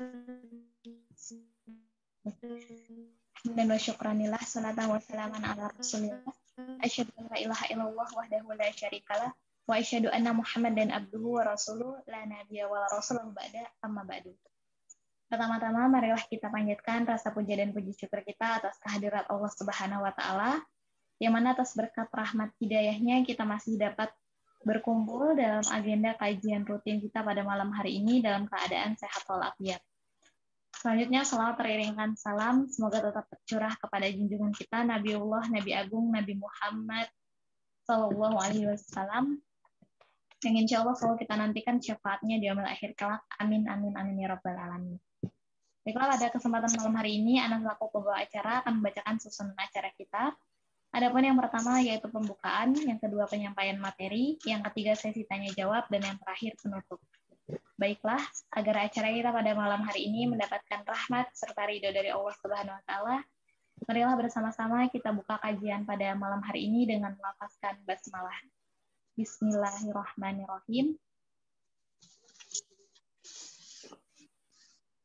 Dan wa syukranillah salatan wa salaman ala rasulillah asyhadu an la ilaha illallah wahdahu la syarikalah wa asyhadu anna muhammadan abduhu wa rasuluh la nabiyya wa la rasulah ba'da amma ba'du. Pertama-tama marilah kita panjatkan rasa puja dan puji syukur kita atas kehadirat Allah Subhanahu wa taala yang mana atas berkat rahmat hidayahnya kita masih dapat berkumpul dalam agenda kajian rutin kita pada malam hari ini dalam keadaan sehat walafiat. Selanjutnya, salawat teriringkan salam, semoga tetap tercurah kepada junjungan kita, Nabiullah, Nabi Agung, Nabi Muhammad, Sallallahu Alaihi Wasallam, yang insya Allah selalu kita nantikan syafaatnya di yaumil akhir kelak. Amin, amin, amin, ya Rabbal Alamin. Baiklah, pada kesempatan malam hari ini, Ana selaku pembawa acara akan membacakan susunan acara kita. Adapun yang pertama yaitu pembukaan, yang kedua penyampaian materi, yang ketiga sesi tanya jawab, dan yang terakhir penutup. Baiklah, agar acara kita pada malam hari ini mendapatkan rahmat serta ridho dari Allah Subhanahu wa taala, marilah bersama-sama kita buka kajian pada malam hari ini dengan melafazkan basmalah. Bismillahirrahmanirrahim.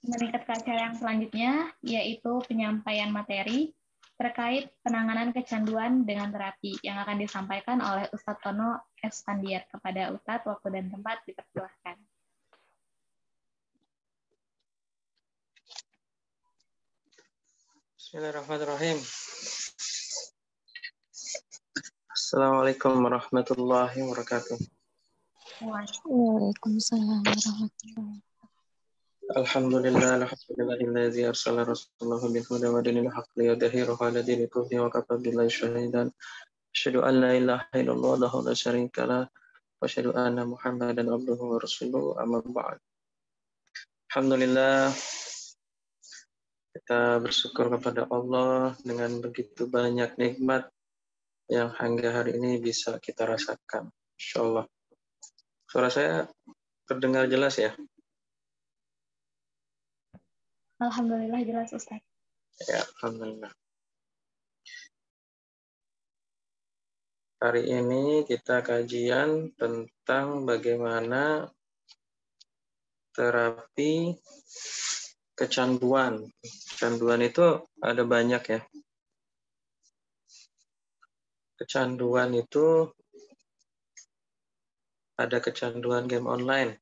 Meningkat ke acara yang selanjutnya, yaitu penyampaian materi terkait penanganan kecanduan dengan terapi yang akan disampaikan oleh Ustadz Tono Esfandiar. Kepada Ustadz, waktu dan tempat dipersilahkan. Bismillahirrahmanirrahim. Assalamualaikum warahmatullahi wabarakatuh. Waalaikumsalam warahmatullahi wabarakatuh. Alhamdulillahilladzi arsala rasulahu bil huda wa dinil haqqi liyudhhirahu 'ala dini kullihi wa kafa billahi shahidan. Asyhadu an la ilaha illallah wahdahu la syarika lah wa asyhadu anna Muhammadan abduhu wa rasuluhu amma ba'd. Alhamdulillah, kita bersyukur kepada Allah dengan begitu banyak nikmat yang hingga hari ini bisa kita rasakan. Insyaallah. Suara saya terdengar jelas ya? Alhamdulillah jelas Ustaz. Ya, alhamdulillah. Hari ini kita kajian tentang bagaimana terapi kecanduan. Kecanduan itu ada banyak ya. Kecanduan itu ada kecanduan game online,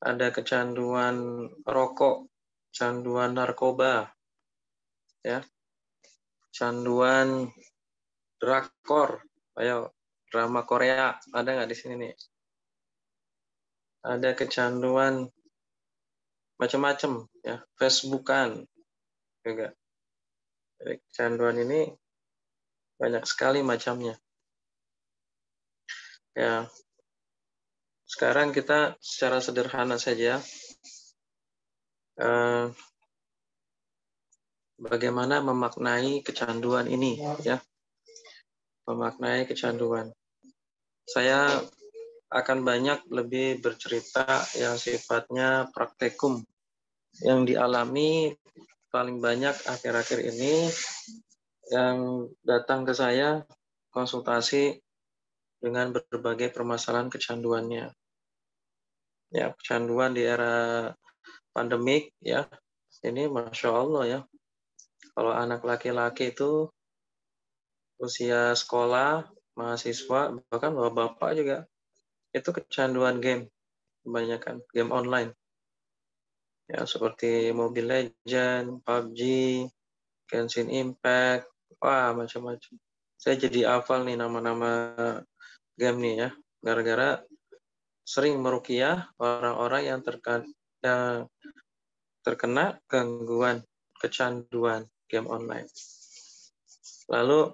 ada kecanduan rokok, kecanduan narkoba, ya, kecanduan drakor, ayo drama Korea, ada nggak di sini nih? Ada kecanduan macam-macam, ya, Facebookan juga. Jadi, kecanduan ini banyak sekali macamnya. Ya, sekarang kita secara sederhana saja bagaimana memaknai kecanduan ini, ya, memaknai kecanduan. Saya akan banyak lebih bercerita yang sifatnya praktekum yang dialami paling banyak akhir-akhir ini, yang datang ke saya konsultasi dengan berbagai permasalahan kecanduannya. Ya, kecanduan di era pandemik, ya, ini Masya Allah ya. Kalau anak laki-laki itu usia sekolah, mahasiswa, bahkan bapak-bapak juga, itu kecanduan game, kebanyakan game online. Ya, seperti Mobile Legends, PUBG, Genshin Impact, wah macam-macam. Saya jadi hafal nih nama-nama game nih ya, gara-gara sering meruqyah orang-orang yang terkena gangguan kecanduan game online. Lalu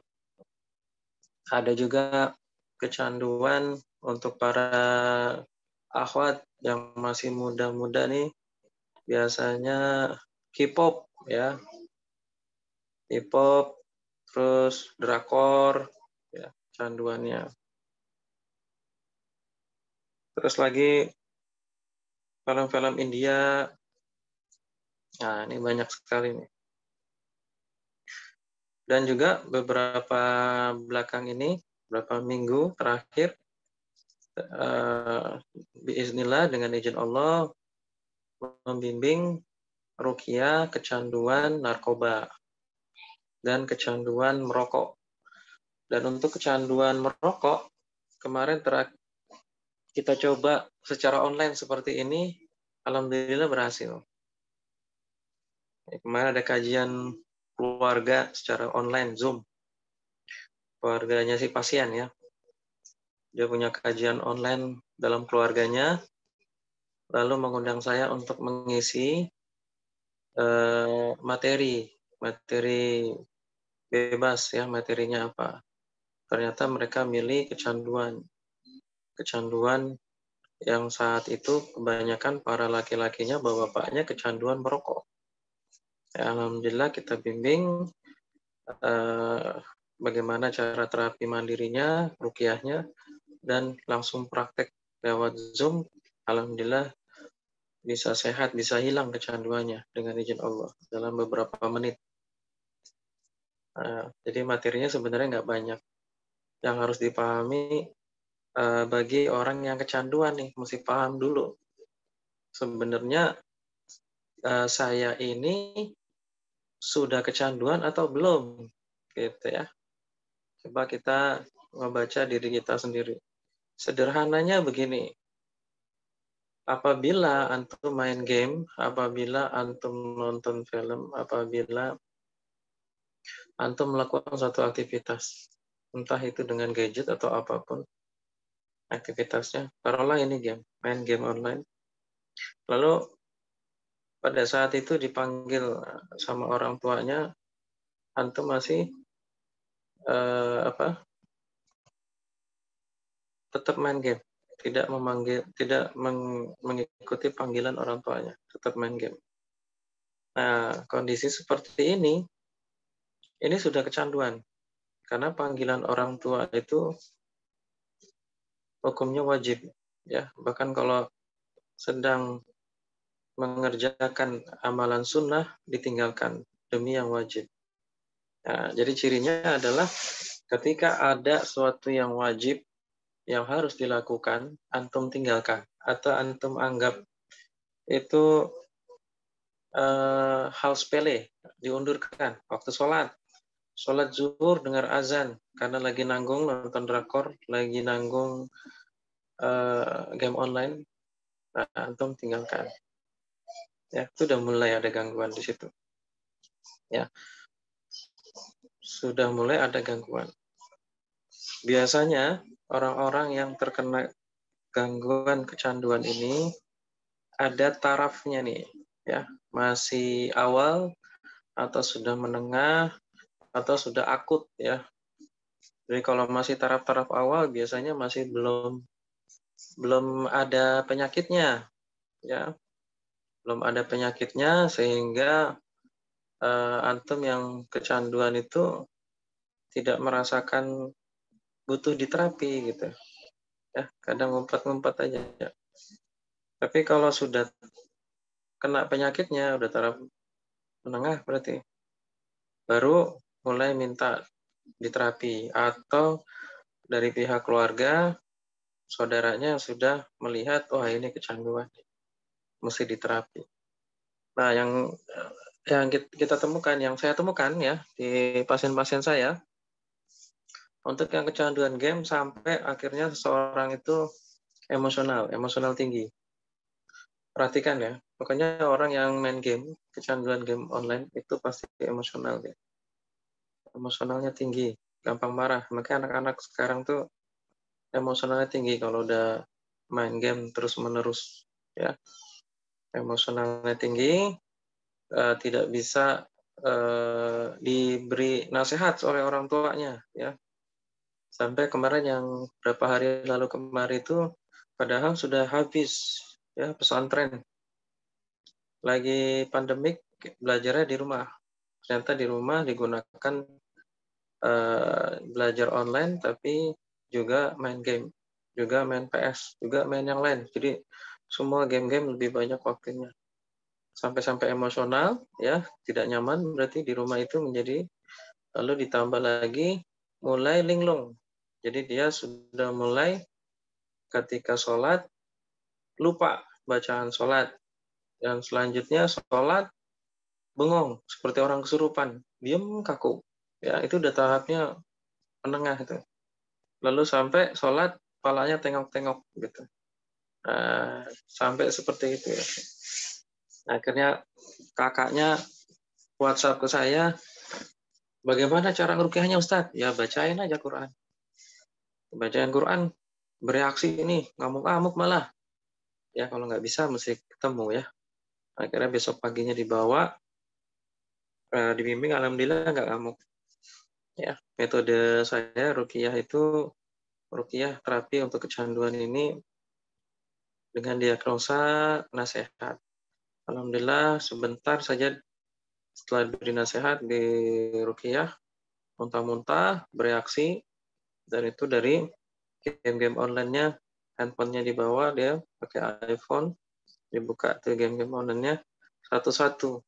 ada juga kecanduan untuk para akhwat yang masih muda-muda nih, biasanya K-pop ya, K-pop, terus drakor, ya, kecanduannya. Terus lagi film-film India. Nah, ini banyak sekali nih. Dan juga beberapa belakang ini, beberapa minggu terakhir, biiznillah dengan izin Allah, membimbing ruqyah kecanduan narkoba dan kecanduan merokok. Dan untuk kecanduan merokok, kemarin kita coba secara online seperti ini, alhamdulillah berhasil. Kemarin ada kajian keluarga secara online, Zoom. Keluarganya si pasien ya. Dia punya kajian online dalam keluarganya, lalu mengundang saya untuk mengisi materi bebas ya, materinya apa. Ternyata mereka milih kecanduan yang saat itu kebanyakan para laki-lakinya bapaknya kecanduan merokok. Ya, alhamdulillah kita bimbing bagaimana cara terapi mandirinya, ruqyahnya, dan langsung praktek lewat Zoom. Alhamdulillah bisa sehat, bisa hilang kecanduannya dengan izin Allah dalam beberapa menit. Jadi materinya sebenarnya nggak banyak. Yang harus dipahami bagi orang yang kecanduan nih, mesti paham dulu. Sebenarnya saya ini sudah kecanduan atau belum, gitu ya. Coba kita membaca diri kita sendiri. Sederhananya begini, apabila antum main game, apabila antum nonton film, apabila antum melakukan suatu aktivitas, entah itu dengan gadget atau apapun aktivitasnya, taruhlah ini game, main game online, lalu pada saat itu dipanggil sama orang tuanya, antum masih tetap main game, tidak mengikuti panggilan orang tuanya, tetap main game. Nah, kondisi seperti ini sudah kecanduan, karena panggilan orang tua itu hukumnya wajib, ya. Bahkan kalau sedang mengerjakan amalan sunnah ditinggalkan demi yang wajib. Nah, jadi cirinya adalah ketika ada suatu yang wajib yang harus dilakukan, antum tinggalkan atau antum anggap itu hal sepele, diundurkan. Waktu sholat zuhur dengar azan karena lagi nanggung nonton drakor, lagi nanggung game online, nah, antum tinggalkan. Ya, itu udah mulai ada gangguan di situ. Ya, sudah mulai ada gangguan. Biasanya orang-orang yang terkena gangguan kecanduan ini ada tarafnya nih, ya, masih awal atau sudah menengah atau sudah akut, ya. Jadi kalau masih taraf-taraf awal biasanya masih belum ada penyakitnya, ya, belum ada penyakitnya sehingga antum yang kecanduan itu tidak merasakan butuh diterapi gitu, ya, kadang ngumpet-ngumpet aja. Ya. Tapi kalau sudah kena penyakitnya, udah taraf menengah berarti, baru mulai minta diterapi atau dari pihak keluarga, saudaranya sudah melihat, oh ini kecanduan, mesti diterapi. Nah, yang kita temukan, yang saya temukan ya di pasien-pasien saya, untuk yang kecanduan game sampai akhirnya seseorang itu emosional tinggi. Perhatikan ya, pokoknya orang yang main game, kecanduan game online itu pasti emosional ya. Emosionalnya tinggi, gampang marah. Makanya anak-anak sekarang tuh emosionalnya tinggi kalau udah main game terus-menerus, ya. Emosionalnya tinggi, tidak bisa diberi nasihat oleh orang tuanya, ya. Sampai kemarin yang berapa hari lalu kemarin itu, padahal sudah habis, ya, pesantren. Lagi pandemik, belajarnya di rumah. Ternyata di rumah digunakan belajar online, tapi juga main game, juga main PS, juga main yang lain. Jadi semua game-game lebih banyak waktunya. Sampai-sampai emosional, ya, tidak nyaman, berarti di rumah itu menjadi, lalu ditambah lagi mulai linglung. Jadi dia sudah mulai ketika sholat lupa bacaan sholat, Dan selanjutnya sholat bengong seperti orang kesurupan, diam kaku. Ya, itu udah tahapnya menengah itu. Lalu sampai sholat kepalanya tengok-tengok gitu. Sampai seperti itu ya. Akhirnya kakaknya WhatsApp ke saya, bagaimana cara ngeruqyahnya Ustadz? Ya bacain aja Quran. Bacain Quran, bereaksi ini, ngamuk-ngamuk malah. Ya kalau nggak bisa mesti ketemu ya. Akhirnya besok paginya dibawa, dibimbing, alhamdulillah nggak ngamuk. Ya, metode saya ruqyah itu ruqyah terapi untuk kecanduan ini dengan diagnosa nasihat. Alhamdulillah sebentar saja setelah diberi nasihat di ruqyah, muntah-muntah, bereaksi, dan itu dari game-game online-nya, handphonenya dibawa, dia pakai iPhone, dibuka tuh game-game online-nya, satu-satu,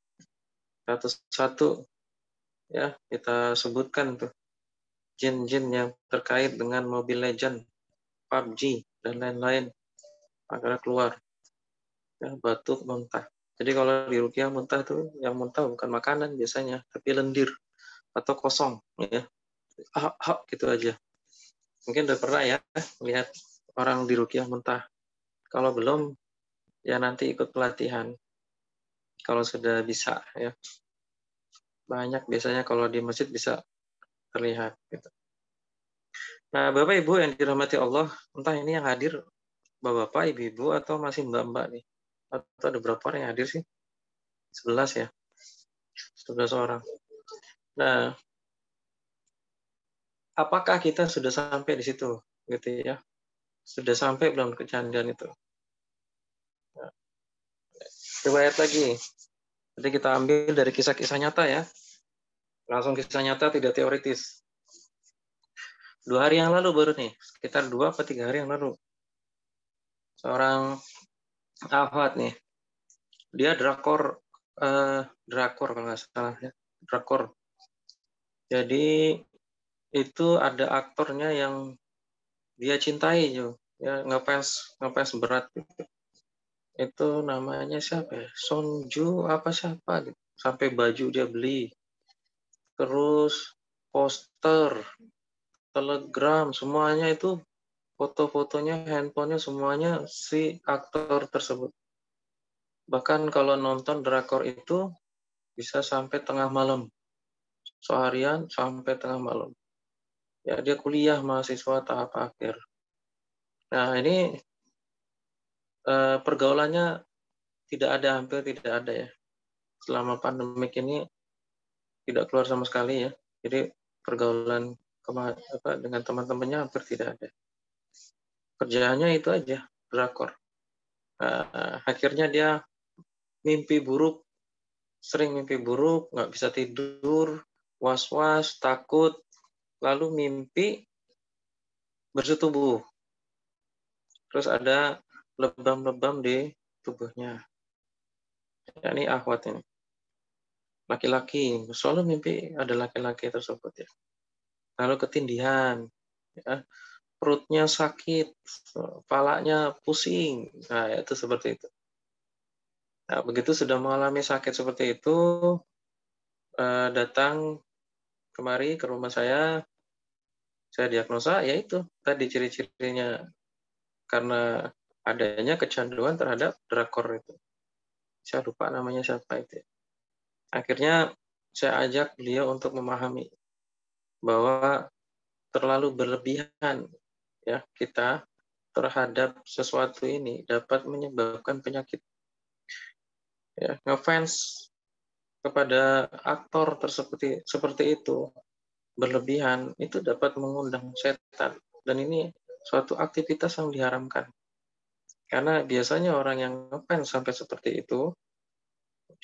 ya kita sebutkan tuh jin-jin yang terkait dengan Mobile Legends, PUBG, dan lain-lain, akhirnya keluar, ya, batuk, muntah. Jadi kalau di ruqyah muntah tuh, yang muntah bukan makanan biasanya, tapi lendir atau kosong, ya, gitu aja. Mungkin udah pernah ya lihat orang di ruqyah muntah. Kalau belum, ya nanti ikut pelatihan. Kalau sudah bisa, ya banyak biasanya kalau di masjid bisa terlihat. Gitu. Nah, Bapak Ibu yang dirahmati Allah, entah ini yang hadir Bapak, Ibu-ibu atau masih Mbak-mbak nih, atau ada berapa orang yang hadir sih? 11 ya, 11 orang. Nah, apakah kita sudah sampai di situ, gitu ya? Sudah sampai belum kecanduan itu? Nah, riwayat lagi. Jadi kita ambil dari kisah-kisah nyata ya. Langsung kisah nyata, tidak teoritis. 2 hari yang lalu baru nih, sekitar 2 atau 3 hari yang lalu. Seorang akhwat nih, dia drakor kalau nggak salah ya, drakor. Jadi itu ada aktornya yang dia cintai ya, ngefans berat gitu. Itu namanya siapa ya? Sonju apa siapa gitu. Sampai baju dia beli. Terus poster, telegram, semuanya itu foto-fotonya, handphonenya semuanya si aktor tersebut. Bahkan kalau nonton drakor itu bisa sampai tengah malam. Seharian sampai tengah malam. Ya, dia kuliah mahasiswa tahap akhir. Nah, ini pergaulannya hampir tidak ada ya. Selama pandemik ini tidak keluar sama sekali ya. Jadi pergaulan dengan teman-temannya hampir tidak ada. Kerjaannya itu aja, drakor. Akhirnya dia sering mimpi buruk, nggak bisa tidur, was-was, takut, lalu mimpi bersetubuh. Terus ada lebam-lebam di tubuhnya. Ya, ini akhwat ini. Laki-laki, selalu mimpi ada laki-laki tersebut ya. Lalu ketindihan, ya. Perutnya sakit, kepalanya pusing. Nah, itu seperti itu. Nah, begitu sudah mengalami sakit seperti itu, datang kemari ke rumah saya diagnosa, yaitu tadi ciri-cirinya karena adanya kecanduan terhadap drakor itu. Saya lupa namanya siapa itu. Akhirnya saya ajak beliau untuk memahami bahwa terlalu berlebihan ya kita terhadap sesuatu ini dapat menyebabkan penyakit. Ya, ngefans kepada aktor seperti itu berlebihan itu dapat mengundang setan, dan ini suatu aktivitas yang diharamkan. Karena biasanya orang yang ngefans sampai seperti itu,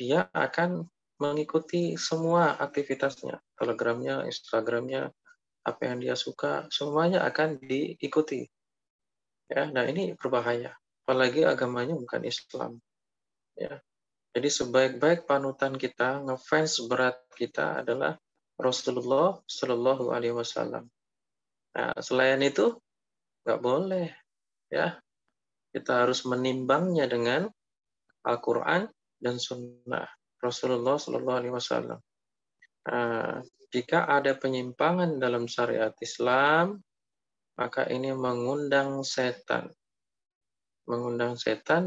dia akan mengikuti semua aktivitasnya, Telegramnya, Instagramnya, apa yang dia suka, semuanya akan diikuti. Ya, nah ini berbahaya. Apalagi agamanya bukan Islam. Ya, jadi sebaik-baik panutan kita, ngefans berat kita adalah Rasulullah Shallallahu Alaihi Wasallam. Nah, selain itu nggak boleh, ya. Kita harus menimbangnya dengan Al-Quran dan Sunnah Rasulullah Sallallahu Alaihi Wasallam. Jika ada penyimpangan dalam syariat Islam, maka ini mengundang setan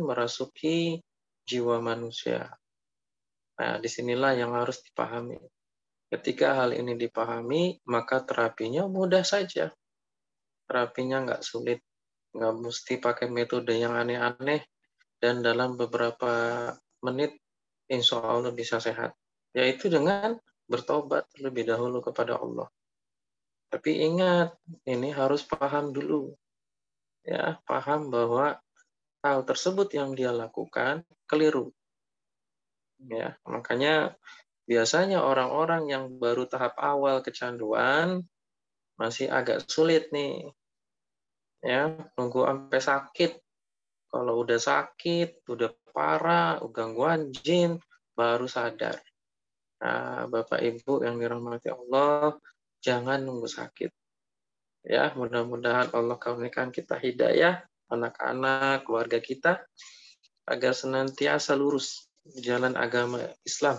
merasuki jiwa manusia. Nah, disinilah yang harus dipahami. Ketika hal ini dipahami, maka terapinya mudah saja. Terapinya nggak sulit, nggak mesti pakai metode yang aneh-aneh, dan dalam beberapa menit, insya Allah bisa sehat. Yaitu dengan bertobat lebih dahulu kepada Allah. Tapi ingat, ini harus paham dulu. Ya, paham bahwa hal tersebut yang dia lakukan keliru. Ya, makanya biasanya orang-orang yang baru tahap awal kecanduan masih agak sulit nih. Ya, nunggu sampai sakit. Kalau udah sakit, udah parah, gangguan jin, baru sadar. Nah, Bapak Ibu yang dirahmati Allah, jangan nunggu sakit. Ya, mudah-mudahan Allah karuniakan kita hidayah, anak-anak, keluarga kita, agar senantiasa lurus di jalan agama Islam,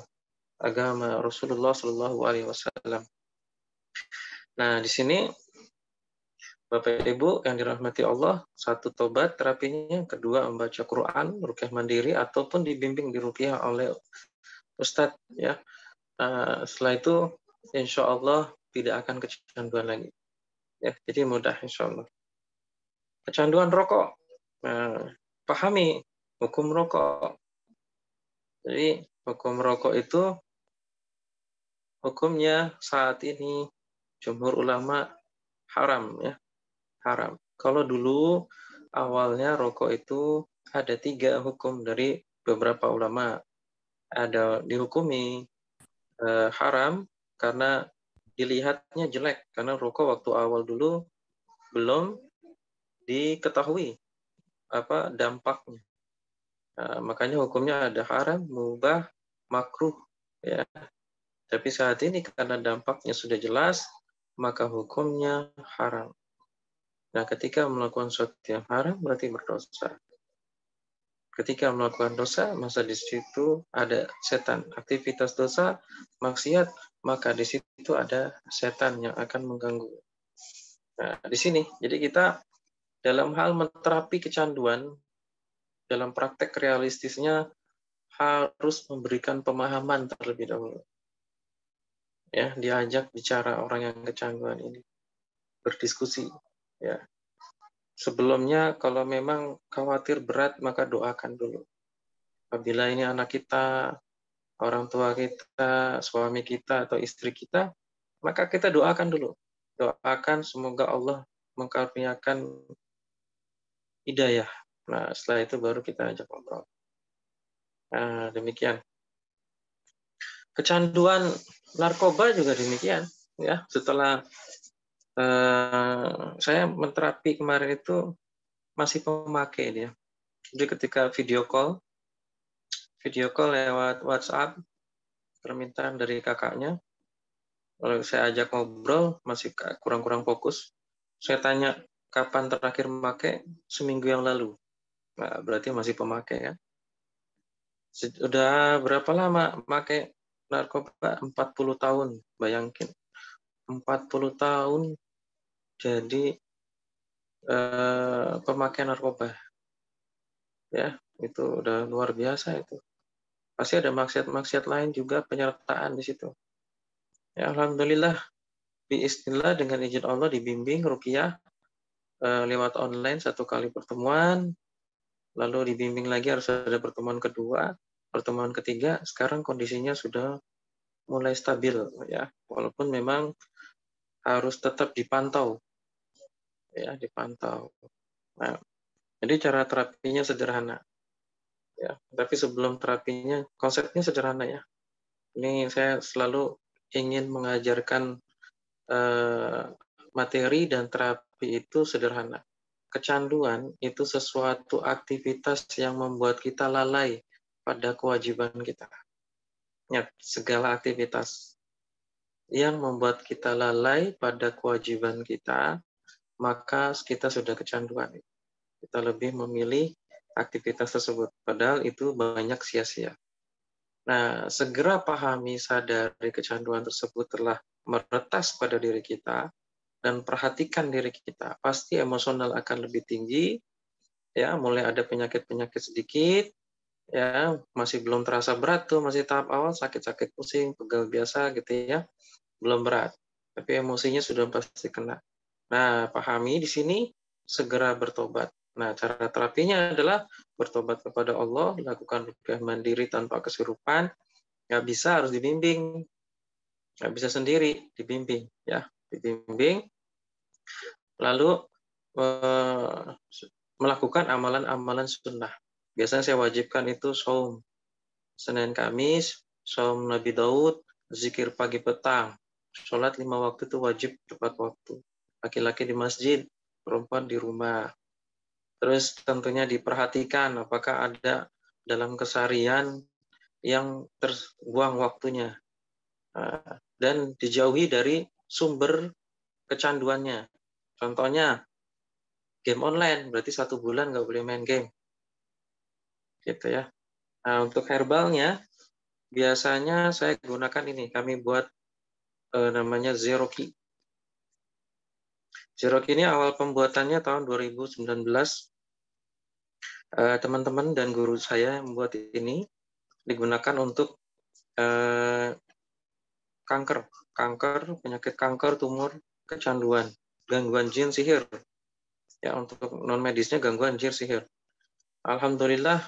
agama Rasulullah Shallallahu Alaihi Wasallam. Nah, di sini Bapak Ibu yang dirahmati Allah, satu tobat terapinya, kedua membaca Quran, ruqyah mandiri ataupun dibimbing diruqyah oleh Ustadz. Ya, setelah itu insya Allah tidak akan kecanduan lagi. Ya, jadi mudah insya Allah. Kecanduan rokok, pahami hukum rokok. Jadi hukum rokok itu hukumnya saat ini jumhur ulama haram, ya, haram. Kalau dulu awalnya rokok itu ada 3 hukum dari beberapa ulama. Ada dihukumi haram karena dilihatnya jelek, karena rokok waktu awal dulu belum diketahui apa dampaknya. Makanya hukumnya ada haram, mubah, makruh, ya. Tapi saat ini karena dampaknya sudah jelas, maka hukumnya haram. Nah, ketika melakukan sesuatu yang haram berarti berdosa. Ketika melakukan dosa, maka di situ ada setan. Aktivitas dosa, maksiat, maka di situ ada setan yang akan mengganggu. Nah, di sini, jadi kita dalam hal menterapi kecanduan, dalam praktek realistisnya harus memberikan pemahaman terlebih dahulu. Ya, diajak bicara orang yang kecanduan ini, berdiskusi. Ya, sebelumnya kalau memang khawatir berat, maka doakan dulu. Apabila ini anak kita, orang tua kita, suami kita, atau istri kita, maka kita doakan dulu. Doakan semoga Allah mengkaruniakan hidayah. Nah, setelah itu baru kita ajak ngobrol. Nah, demikian. Kecanduan narkoba juga demikian. Ya, setelah saya menterapi kemarin itu masih pemakai dia. Jadi ketika video call lewat WhatsApp, permintaan dari kakaknya, lalu saya ajak ngobrol, masih kurang-kurang fokus. Saya tanya, kapan terakhir memakai? Seminggu yang lalu. Nah, berarti masih pemakai, kan? Sudah berapa lama memakai narkoba? 40 tahun, bayangin. 40 tahun jadi pemakaian narkoba. Ya, itu udah luar biasa itu. Pasti ada maksiat-maksiat lain juga penyertaan di situ. Ya, alhamdulillah, biiznillah dengan izin Allah dibimbing ruqyah lewat online 1 kali pertemuan, lalu dibimbing lagi harus ada pertemuan kedua, pertemuan ketiga, sekarang kondisinya sudah mulai stabil, ya, walaupun memang harus tetap dipantau, ya, dipantau. Nah, jadi cara terapinya sederhana, ya, tapi sebelum terapinya konsepnya sederhana, ya. Ini saya selalu ingin mengajarkan materi dan terapi itu sederhana. Kecanduan itu sesuatu aktivitas yang membuat kita lalai pada kewajiban kita. Ya, segala aktivitas yang membuat kita lalai pada kewajiban kita, maka kita sudah kecanduan. Kita lebih memilih aktivitas tersebut. Padahal itu banyak sia-sia. Nah, segera pahami, sadari kecanduan tersebut telah meretas pada diri kita, dan perhatikan diri kita. Pasti emosional akan lebih tinggi, ya, mulai ada penyakit-penyakit sedikit, ya, masih belum terasa berat tuh, masih tahap awal, sakit-sakit pusing, pegal biasa gitu ya, belum berat. Tapi emosinya sudah pasti kena. Nah, pahami di sini, segera bertobat. Nah, cara terapinya adalah bertobat kepada Allah, lakukan ruqyah mandiri tanpa kesurupan. Nggak bisa, harus dibimbing. Nggak bisa sendiri, dibimbing. Ya, dibimbing. Lalu melakukan amalan-amalan sunnah. Biasanya saya wajibkan itu saum Senin Kamis, saum Nabi Daud, zikir pagi petang. Sholat 5 waktu itu wajib tepat waktu. Laki-laki di masjid, perempuan di rumah. Terus tentunya diperhatikan apakah ada dalam keseharian yang terbuang waktunya. Dan dijauhi dari sumber kecanduannya. Contohnya, game online, berarti 1 bulan nggak boleh main game. Gitu ya. Nah, untuk herbalnya, biasanya saya gunakan ini. Kami buat namanya Zero Key. Zero Key ini awal pembuatannya tahun 2019. Teman-teman dan guru saya membuat ini, digunakan untuk kanker, penyakit kanker, tumor, kecanduan, gangguan jin, sihir. Ya, untuk non medisnya gangguan jin, sihir. Alhamdulillah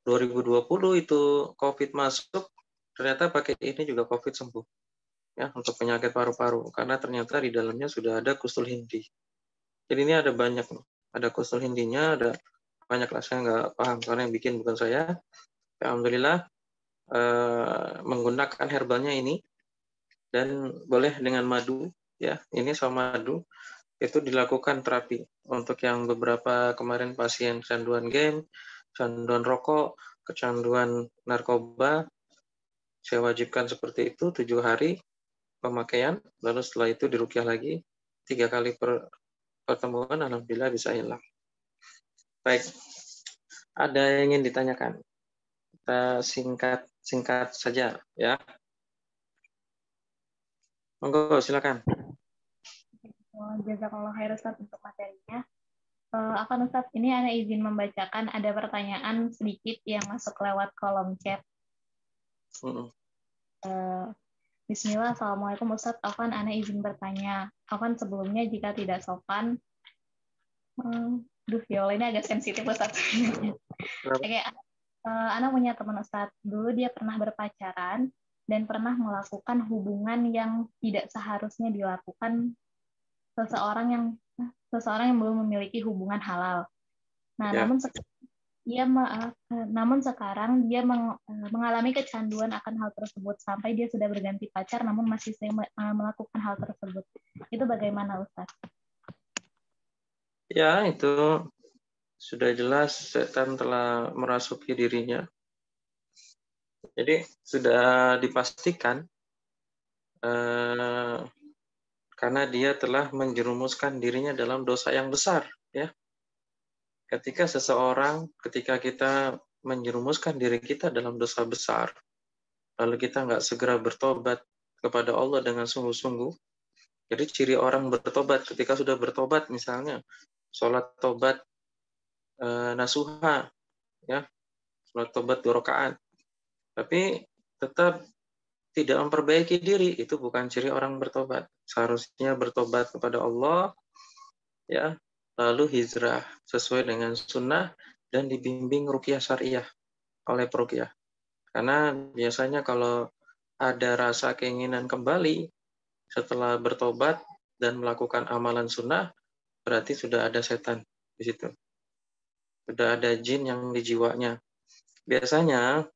2020 itu COVID masuk, ternyata pakai ini juga COVID sembuh. Ya, untuk penyakit paru-paru, karena ternyata di dalamnya sudah ada kustul hindi. Jadi ini ada banyak, ada kustul hindinya, ada banyak lah, saya nggak paham karena yang bikin bukan saya. Alhamdulillah menggunakan herbalnya ini, dan boleh dengan madu, ya, ini sama madu itu dilakukan terapi. Untuk yang beberapa kemarin pasien kecanduan game, kecanduan rokok, kecanduan narkoba, saya wajibkan seperti itu 7 hari pemakaian, lalu setelah itu diruqyah lagi 3 kali pertemuan, alhamdulillah bisa hilang. Baik, ada yang ingin ditanyakan? Kita singkat saja ya. Monggo, silakan. Jazakallah khair Ustaz untuk materinya. Akan Ustaz, ini Ana izin membacakan, ada pertanyaan sedikit yang masuk lewat kolom chat. Bismillah, Assalamualaikum Ustaz. Afwan, Ana izin bertanya. Afwan, sebelumnya jika tidak sopan, ya Allah, ini agak sensitif Ustaz. Oke, Ana punya teman Ustaz. Dulu dia pernah berpacaran dan pernah melakukan hubungan yang tidak seharusnya dilakukan seseorang yang belum memiliki hubungan halal. Nah, Ya. namun sekarang dia mengalami kecanduan akan hal tersebut sampai dia sudah berganti pacar namun masih melakukan hal tersebut. Itu bagaimana Ustaz? Ya, itu sudah jelas setan telah merasuki dirinya. Jadi sudah dipastikan karena dia telah menjerumuskan dirinya dalam dosa yang besar, ya. Ketika kita menjerumuskan diri kita dalam dosa besar, lalu kita nggak segera bertobat kepada Allah dengan sungguh-sungguh. Jadi ciri orang bertobat ketika sudah bertobat, misalnya sholat tobat nasuha, ya, sholat tobat 2 rakaat, tapi tetap tidak memperbaiki diri, itu bukan ciri orang bertobat. Seharusnya bertobat kepada Allah, ya, lalu hijrah sesuai dengan sunnah dan dibimbing ruqyah syariah oleh peruqyah. Karena biasanya kalau ada rasa keinginan kembali setelah bertobat dan melakukan amalan sunnah, berarti sudah ada setan di situ. Sudah ada jin yang di jiwanya. Biasanya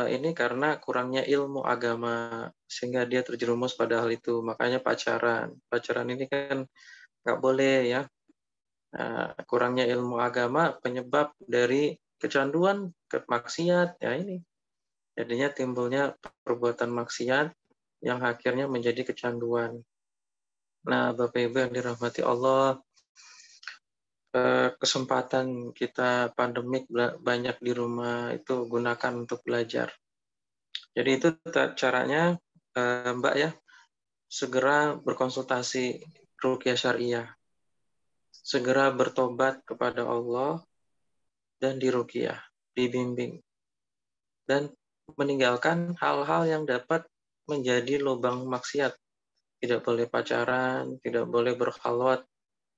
ini karena kurangnya ilmu agama sehingga dia terjerumus pada hal itu. Makanya pacaran ini kan nggak boleh, ya. Kurangnya ilmu agama penyebab dari kecanduan, maksiat, ya ini. Jadinya timbulnya perbuatan maksiat yang akhirnya menjadi kecanduan. Nah, Bapak Ibu yang dirahmati Allah, kesempatan kita pandemik banyak di rumah itu gunakan untuk belajar. Jadi itu caranya, Mbak ya, segera berkonsultasi ruqyah syariah, segera bertobat kepada Allah dan diruqyah, dibimbing, dan meninggalkan hal-hal yang dapat menjadi lubang maksiat. Tidak boleh pacaran, tidak boleh berkhalwat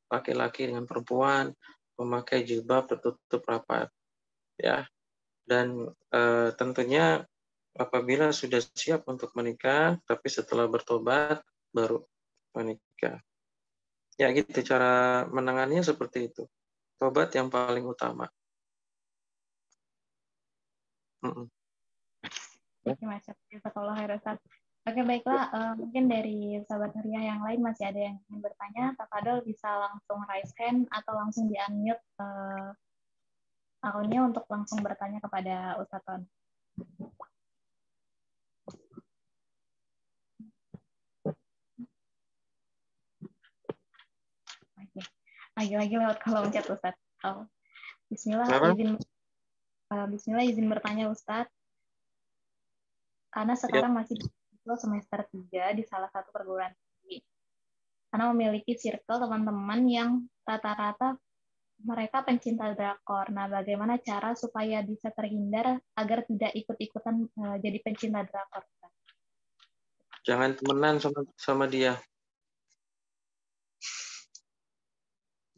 laki-laki dengan perempuan, memakai jilbab tertutup rapat, ya. Dan tentunya apabila sudah siap untuk menikah, tapi setelah bertobat baru menikah. Ya gitu, cara menangannya seperti itu. Tobat yang paling utama. Oke, Mas. Oke, baiklah. Mungkin dari sahabat Nuriyah yang lain masih ada yang ingin bertanya. Tafadhol bisa langsung raise hand atau langsung di-unmute akunnya untuk langsung bertanya kepada Ustadz Ton. Oke. Lagi-lagi lewat kolom chat Ustadz. Bismillah, izin bertanya Ustadz. Karena sekarang masih semester 3 di salah satu perguruan tinggi. Karena memiliki circle teman-teman yang rata-rata mereka pencinta drakor. Nah, bagaimana cara supaya bisa terhindar agar tidak ikut-ikutan jadi pencinta drakor? Jangan temenan sama dia.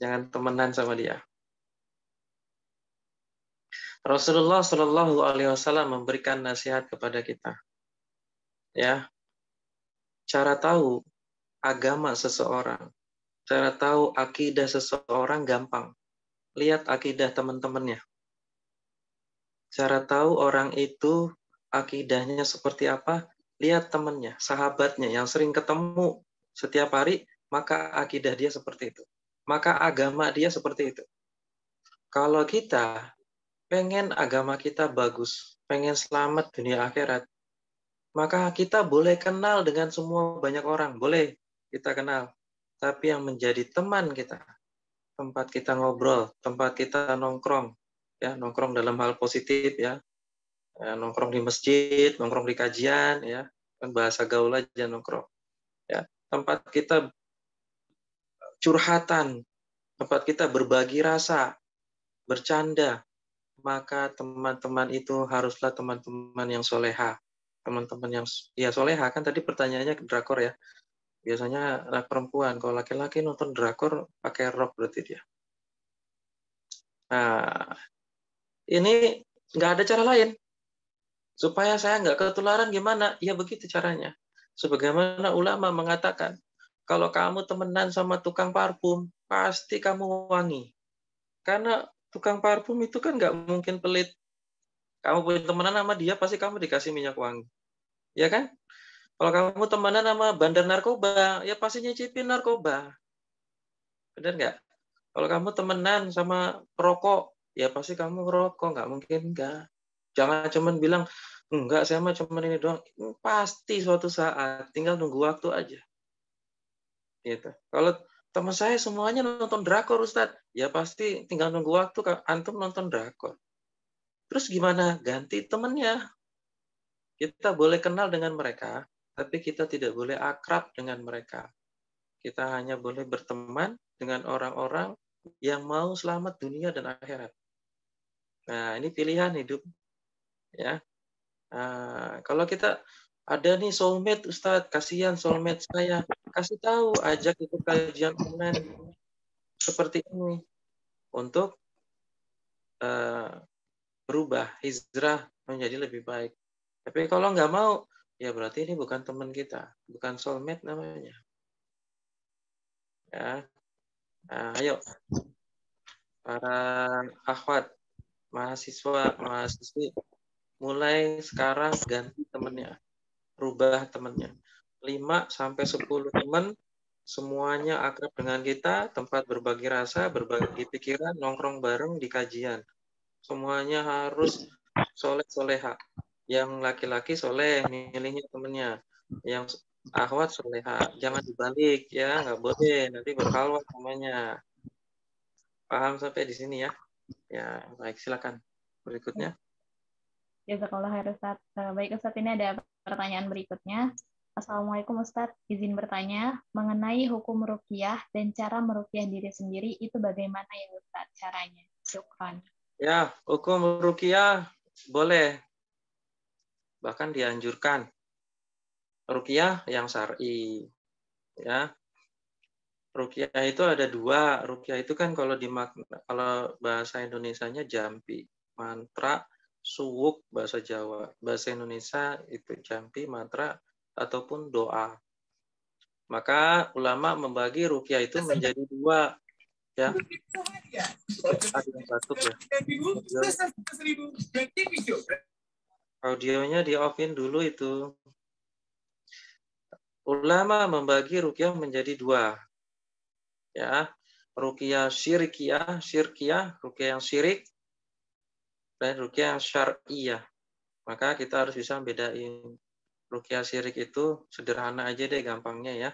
Jangan temenan sama dia. Rasulullah Shallallahu Alaihi Wasallam memberikan nasihat kepada kita. Ya, cara tahu agama seseorang, cara tahu akidah seseorang gampang. Lihat akidah teman-temannya. Cara tahu orang itu akidahnya seperti apa, lihat temannya, sahabatnya yang sering ketemu setiap hari, maka akidah dia seperti itu. Maka agama dia seperti itu. Kalau kita pengen agama kita bagus, pengen selamat dunia akhirat, maka kita boleh kenal dengan semua banyak orang, boleh kita kenal. Tapi yang menjadi teman kita, tempat kita ngobrol, tempat kita nongkrong, ya nongkrong dalam hal positif, ya nongkrong di masjid, nongkrong di kajian, ya kan bahasa gaul aja nongkrong, ya tempat kita curhatan, tempat kita berbagi rasa, bercanda, maka teman-teman itu haruslah teman-teman yang soleha, teman-teman yang ya soleha. Kan tadi pertanyaannya drakor ya, biasanya anak perempuan, kalau laki-laki nonton drakor pakai rok berarti dia. Nah, ini nggak ada cara lain. Supaya saya nggak ketularan gimana? Ya begitu caranya. Sebagaimana ulama mengatakan, kalau kamu temenan sama tukang parfum, pasti kamu wangi. Karena tukang parfum itu kan nggak mungkin pelit. Kamu punya temenan sama dia, pasti kamu dikasih minyak wangi. Ya kan? Kalau kamu temenan sama bandar narkoba, ya pasti nyicipin narkoba. Benar nggak? Kalau kamu temenan sama perokok, ya pasti kamu ngerokok. Nggak mungkin nggak. Jangan cuman bilang, enggak, saya mah cuman ini doang. Pasti suatu saat, tinggal nunggu waktu aja. Gitu. Kalau teman saya semuanya nonton drakor, Ustadz, ya pasti tinggal nunggu waktu antum nonton drakor. Terus gimana? Ganti temennya. Kita boleh kenal dengan mereka, tapi kita tidak boleh akrab dengan mereka. Kita hanya boleh berteman dengan orang-orang yang mau selamat dunia dan akhirat. Nah, ini pilihan hidup. Ya. Nah, kalau kita ada nih soulmate, Ustadz, kasihan soulmate saya. Kasih tahu, ajak ikut kajian online seperti ini untuk berubah, hijrah menjadi lebih baik. Tapi kalau nggak mau, ya berarti ini bukan teman kita, bukan soulmate namanya. Ya, nah, ayo para akhwat, mahasiswa, mahasiswi, mulai sekarang ganti temannya, rubah temannya. 5-10 teman, semuanya akrab dengan kita, tempat berbagi rasa, berbagi pikiran, nongkrong bareng di kajian. Semuanya harus soleh-soleha. Yang laki-laki soleh, milihnya temennya. Yang akhwat soleha. Jangan dibalik ya, nggak boleh. Nanti berkhalwat namanya. Paham sampai di sini ya? Ya, baik, silakan. Berikutnya. Jazakallah khair Ustaz. Baik Ustaz, ini ada pertanyaan berikutnya. Assalamualaikum Ustaz, izin bertanya mengenai hukum ruqyah dan cara meruqyah diri sendiri itu bagaimana ya Ustaz caranya? Syukran. Ya, hukum ruqyah boleh, bahkan dianjurkan. Ruqyah yang syar'i, ya. Ruqyah itu ada dua. Ruqyah itu kan kalau bahasa Indonesianya jampi, mantra, suwuk bahasa Jawa. Bahasa Indonesia itu jampi, mantra ataupun doa. Maka ulama membagi ruqyah itu menjadi dua, ya. Ada yang batuk ya. Audionya di-off-in dulu itu. Ulama membagi ruqyah menjadi dua. Ya, ruqyah syirkiyah, ruqyah yang syirik, dan ruqyah yang syar'iyah. Maka kita harus bisa bedain. Ruqyah syirik itu sederhana aja deh gampangnya ya.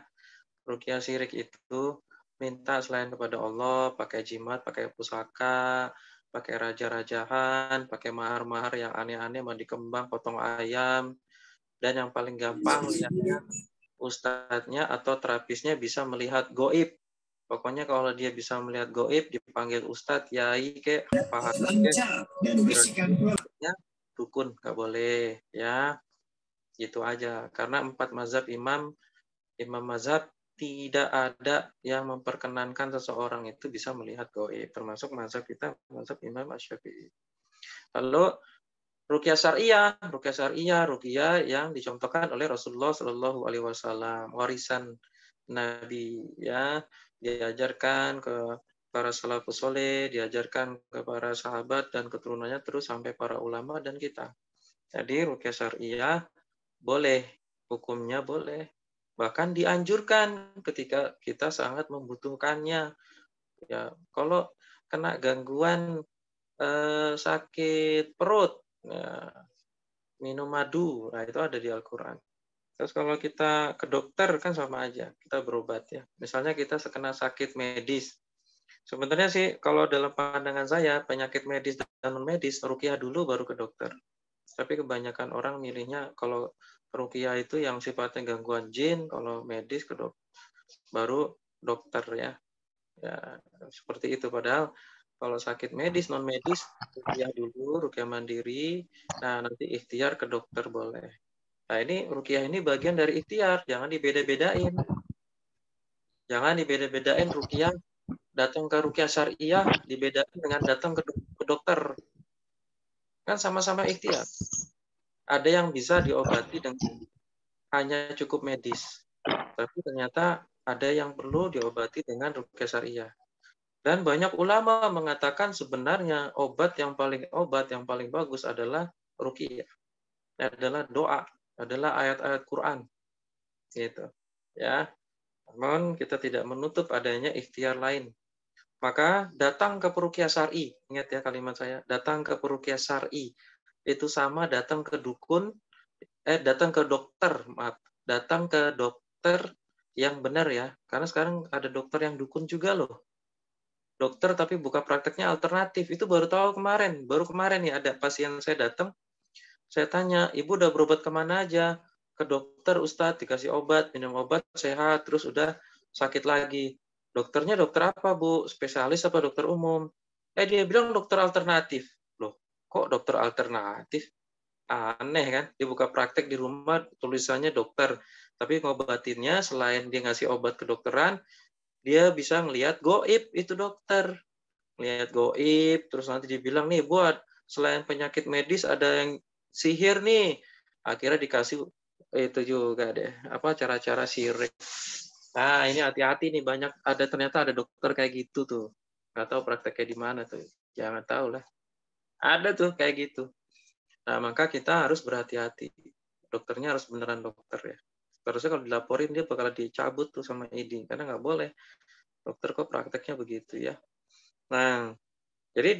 Ruqyah syirik itu minta selain kepada Allah, pakai jimat, pakai pusaka, pakai raja-rajahan, pakai mahar-mahar yang aneh-aneh, mandi kembang, potong ayam, dan yang paling gampang lihatnya ustadznya atau terapisnya bisa melihat goib. Pokoknya kalau dia bisa melihat goib, dipanggil ustadz, yai, ke pahala, dukun, nggak boleh, ya. Gitu aja. Karena 4 mazhab imam mazhab tidak ada yang memperkenankan seseorang itu bisa melihat goib. Termasuk mazhab kita, mazhab Imam Asy-Syafi'i. Lalu ruqyah syariah, ruqyah yang dicontohkan oleh Rasulullah Shallallahu Alaihi Wasallam, warisan Nabi, ya, diajarkan ke para salafus soleh, diajarkan ke para sahabat dan keturunannya terus sampai para ulama dan kita. Jadi ruqyah syariah boleh, hukumnya boleh, bahkan dianjurkan ketika kita sangat membutuhkannya. Ya, kalau kena gangguan sakit perut, ya, minum madu, nah itu ada di Al-Quran. Terus kalau kita ke dokter kan sama aja, kita berobat ya. Misalnya kita kena sakit medis. Sebenarnya sih kalau dalam pandangan saya penyakit medis dan non medis ruqyah dulu baru ke dokter. Tapi kebanyakan orang milihnya kalau ruqyah itu yang sifatnya gangguan jin, kalau medis ke baru dokter ya. Ya, seperti itu. Padahal kalau sakit medis, non medis, ruqyah dulu, ruqyah mandiri. Nah, nanti ikhtiar ke dokter boleh. Nah, ini ruqyah ini bagian dari ikhtiar, jangan dibeda-bedain. Jangan dibeda-bedain ruqyah, datang ke ruqyah syariah dibedain dengan datang ke dokter. Kan sama-sama ikhtiar. Ada yang bisa diobati dengan hanya cukup medis. Tapi ternyata ada yang perlu diobati dengan ruqyah syariah. Dan banyak ulama mengatakan sebenarnya obat yang paling bagus adalah ruqyah. Adalah doa, adalah ayat-ayat Quran. Gitu. Ya. Namun kita tidak menutup adanya ikhtiar lain. Maka datang ke peruqyah syar'i. Ingat ya kalimat saya, datang ke peruqyah syar'i. Itu sama datang ke dukun, datang ke dokter, maaf. Datang ke dokter yang benar ya. Karena sekarang ada dokter yang dukun juga loh. Dokter tapi buka prakteknya alternatif. Itu baru tahu kemarin. Baru kemarin ya ada pasien saya datang. Saya tanya, ibu udah berobat kemana aja? Ke dokter, Ustadz, dikasih obat, minum obat, sehat, terus udah sakit lagi. Dokternya dokter apa, Bu? Spesialis apa dokter umum? Dia bilang dokter alternatif. Loh, kok dokter alternatif? Aneh kan? Dia buka praktek di rumah, tulisannya dokter. Tapi ngobatinnya, selain dia ngasih obat kedokteran, dia bisa ngelihat goib, itu dokter. Ngelihat goib, terus nanti dibilang, nih buat, selain penyakit medis, ada yang sihir nih. Akhirnya dikasih itu juga deh, apa cara-cara syirik. Nah, ini hati-hati nih, ternyata ada dokter kayak gitu tuh. Nggak tahu prakteknya di mana tuh. Jangan tahu lah. Ada tuh kayak gitu. Nah, maka kita harus berhati-hati. Dokternya harus beneran dokter ya. Terusnya kalau dilaporin dia bakal dicabut tuh sama ID. Karena nggak boleh. Dokter kok prakteknya begitu ya. Nah, jadi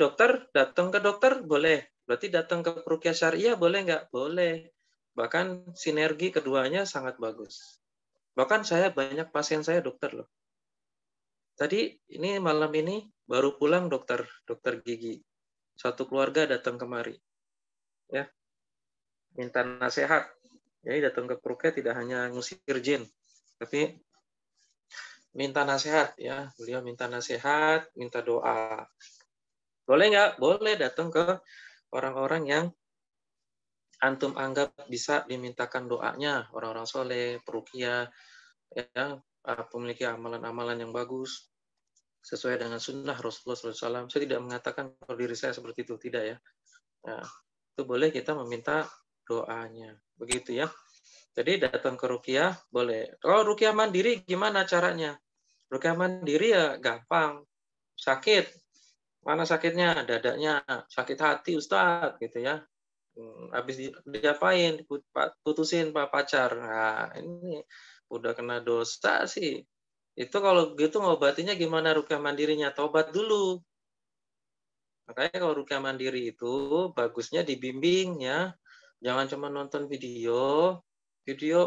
datang ke dokter boleh. Berarti datang ke peruqyah syariah boleh nggak? Boleh. Bahkan sinergi keduanya sangat bagus. Bahkan banyak pasien saya dokter loh. Tadi ini malam ini baru pulang dokter gigi. Satu keluarga datang kemari, ya, minta nasihat. Jadi datang ke Rukyah tidak hanya ngusir jin, tapi minta nasihat, ya. Beliau minta nasihat, minta doa. Boleh nggak? Boleh datang ke orang-orang yang antum anggap bisa dimintakan doanya, orang-orang soleh, peruqyah, ya, memiliki amalan-amalan yang bagus sesuai dengan sunnah Rasulullah SAW. Saya tidak mengatakan kalau diri saya seperti itu, tidak ya. Nah, itu boleh kita meminta doanya, begitu ya. Jadi datang ke ruqyah boleh. Kalau ruqyah mandiri gimana caranya? Ruqyah mandiri ya gampang. Sakit, mana sakitnya? Dadanya, sakit hati Ustadz, gitu ya. Habis diapain? Putusin Pak pacar. Nah, ini udah kena dosa sih. Itu kalau gitu ngobatinya gimana ruqyah mandirinya? Tobat dulu. Makanya kalau ruqyah mandiri itu bagusnya dibimbing ya. Jangan cuma nonton video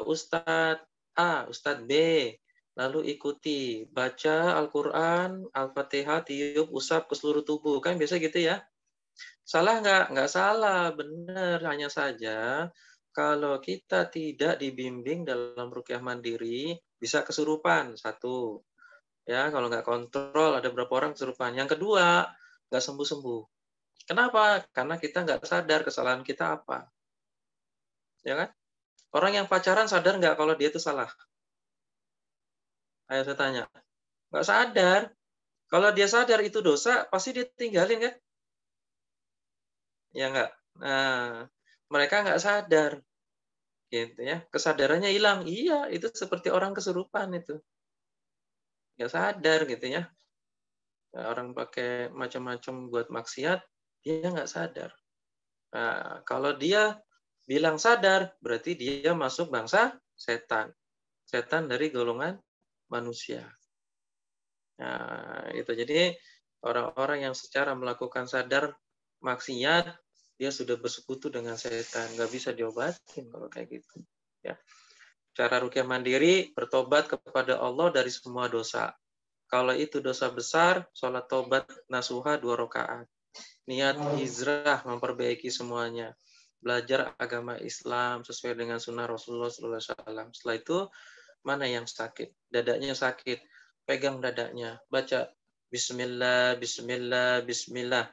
Ustadz A, Ustadz B. Lalu ikuti, baca Al-Quran, Al-Fatihah, tiup, usap ke seluruh tubuh. Kan biasa gitu ya. Salah nggak? Nggak salah, benar. Hanya saja kalau kita tidak dibimbing dalam ruqyah mandiri, bisa kesurupan. Satu. Ya, kalau nggak kontrol, ada berapa orang kesurupan. Yang kedua, nggak sembuh-sembuh. Kenapa? Karena kita nggak sadar kesalahan kita apa. Ya kan? Orang yang pacaran sadar nggak kalau dia itu salah? Ayo saya tanya. Nggak sadar. Kalau dia sadar itu dosa, pasti dia tinggalin kan? Ya nggak? Nah, mereka nggak sadar. Gitu ya. Kesadarannya hilang. Iya, itu seperti orang kesurupan itu. Nggak sadar gitu ya. Orang pakai macam-macam buat maksiat, dia nggak sadar. Nah, kalau dia bilang sadar, berarti dia masuk bangsa setan. Setan dari golongan manusia. Nah, itu jadi orang-orang yang secara melakukan sadar maksiat, dia sudah bersekutu dengan setan. Nggak bisa diobatin kalau kayak gitu. Ya. Cara ruqyah mandiri, bertobat kepada Allah dari semua dosa. Kalau itu dosa besar, sholat tobat nasuha 2 rakaat. Niat hijrah memperbaiki semuanya. Belajar agama Islam sesuai dengan sunnah Rasulullah SAW. Setelah itu, mana yang sakit? Dadanya sakit. Pegang dadanya. Baca Bismillah, Bismillah, Bismillah.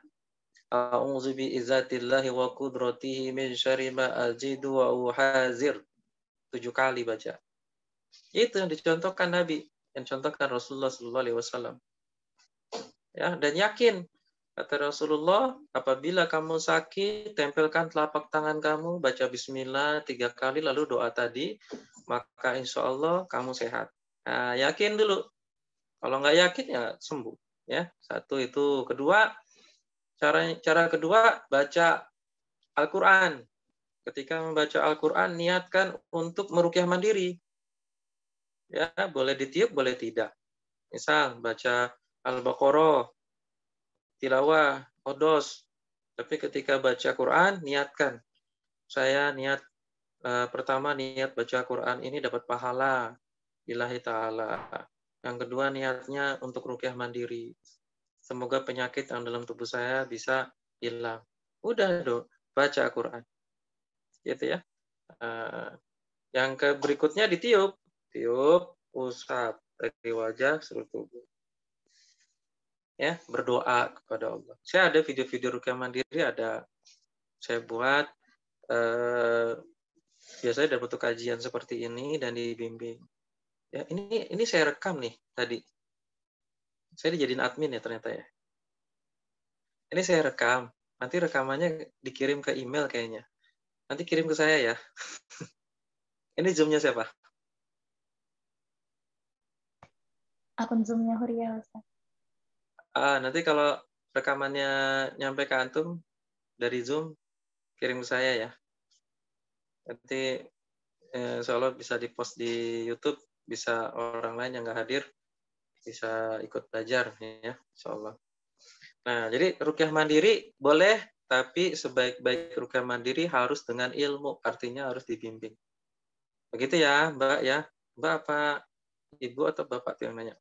A'udzu bi'izzatillahi wa qudratihi min syarri ma ajidu wa uhazir. 7 kali baca. Itu yang dicontohkan Nabi, yang contohkan Rasulullah SAW. Ya, dan yakin, kata Rasulullah, apabila kamu sakit, tempelkan telapak tangan kamu, baca bismillah 3 kali, lalu doa tadi, maka insya Allah kamu sehat. Nah, yakin dulu. Kalau nggak yakin, ya sembuh. Ya, satu itu. Kedua, cara kedua, baca Al-Quran. Ketika membaca Al-Quran, niatkan untuk meruqyah mandiri. Ya, boleh ditiup, boleh tidak. Misal, baca Al-Baqarah, tilawah, odos. Tapi ketika baca Quran, niatkan. Saya niat, pertama niat baca Quran ini dapat pahala. Lillahi ta'ala. Yang kedua niatnya untuk ruqyah mandiri. Semoga penyakit yang dalam tubuh saya bisa hilang. Udah dong, baca Quran. Gitu ya. Yang berikutnya ditiup. Tiup, usap dari wajah seluruh tubuh. Ya, berdoa kepada Allah. Saya ada video-video ruqyah mandiri, ada saya buat biasanya dapat kajian seperti ini dan dibimbing. Ya, ini saya rekam nih tadi. Saya dijadiin admin ya ternyata ya. Ini saya rekam. Nanti rekamannya dikirim ke email kayaknya. Nanti kirim ke saya ya. Ini Zoom-nya siapa? Akun Zoom-nya Huria, Ustaz. Nanti kalau rekamannya nyampe ke antum dari Zoom, kirim ke saya ya. Nanti insya Allah bisa di-post di YouTube, bisa orang lain yang nggak hadir bisa ikut belajar ya, insya Allah. Nah, jadi ruqyah mandiri boleh, tapi sebaik-baik ruqyah mandiri harus dengan ilmu, artinya harus dibimbing. Begitu ya, Mbak ya. Mbak apa Ibu atau Bapak yang nanya?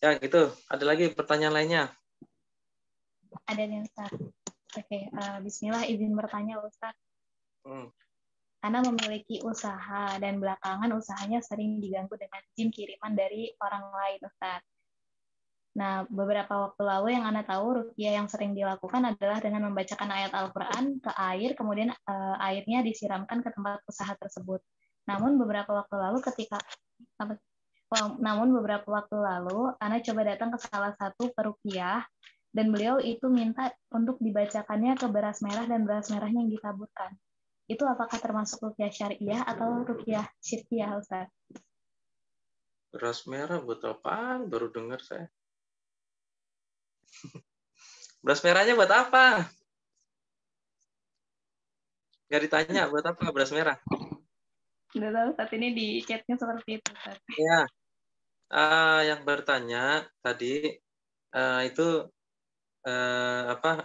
Ya gitu. Ada lagi pertanyaan lainnya? Ada nih Ustaz. Oke, Bismillah izin bertanya Ustaz. Hmm. Ana memiliki usaha dan belakangan usahanya sering diganggu dengan jin kiriman dari orang lain Ustaz. Nah, beberapa waktu lalu yang Ana tahu ruqyah yang sering dilakukan adalah dengan membacakan ayat Al-Quran ke air, kemudian airnya disiramkan ke tempat usaha tersebut. Namun beberapa waktu lalu Ana coba datang ke salah satu peruqyah dan beliau itu minta untuk dibacakannya ke beras merah dan beras merahnya yang ditaburkan. Itu apakah termasuk ruqyah syariah atau ruqyah syirkiyah, Ustaz? Beras merah buat apa? Baru dengar saya. Beras merahnya buat apa? Nggak ditanya buat apa beras merah? Nggak tahu, saat ini di chatnya seperti itu, Ustaz. Ya, yang bertanya tadi itu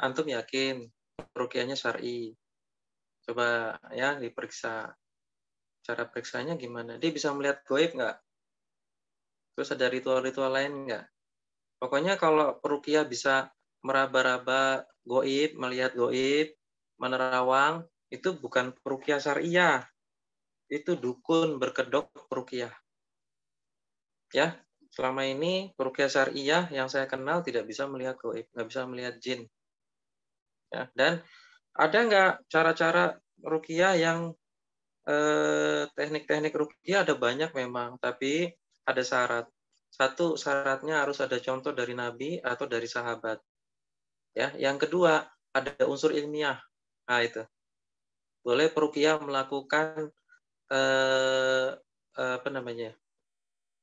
antum yakin ruqyahnya syar'i? Coba ya diperiksa. Cara periksanya gimana? Dia bisa melihat gaib nggak? Terus ada ritual-ritual lain nggak? Pokoknya kalau ruqyah bisa meraba-raba gaib, melihat gaib, menerawang, itu bukan ruqyah syariah. Itu dukun berkedok ruqyah. Ya, selama ini ruqyah syariah yang saya kenal tidak bisa melihat gaib, nggak bisa melihat jin. Ya, dan ada nggak cara-cara ruqyah yang teknik-teknik ruqyah ada banyak memang, tapi ada syarat. Satu, syaratnya harus ada contoh dari Nabi atau dari sahabat. Ya, yang kedua ada unsur ilmiah. Nah itu boleh peruqyah melakukan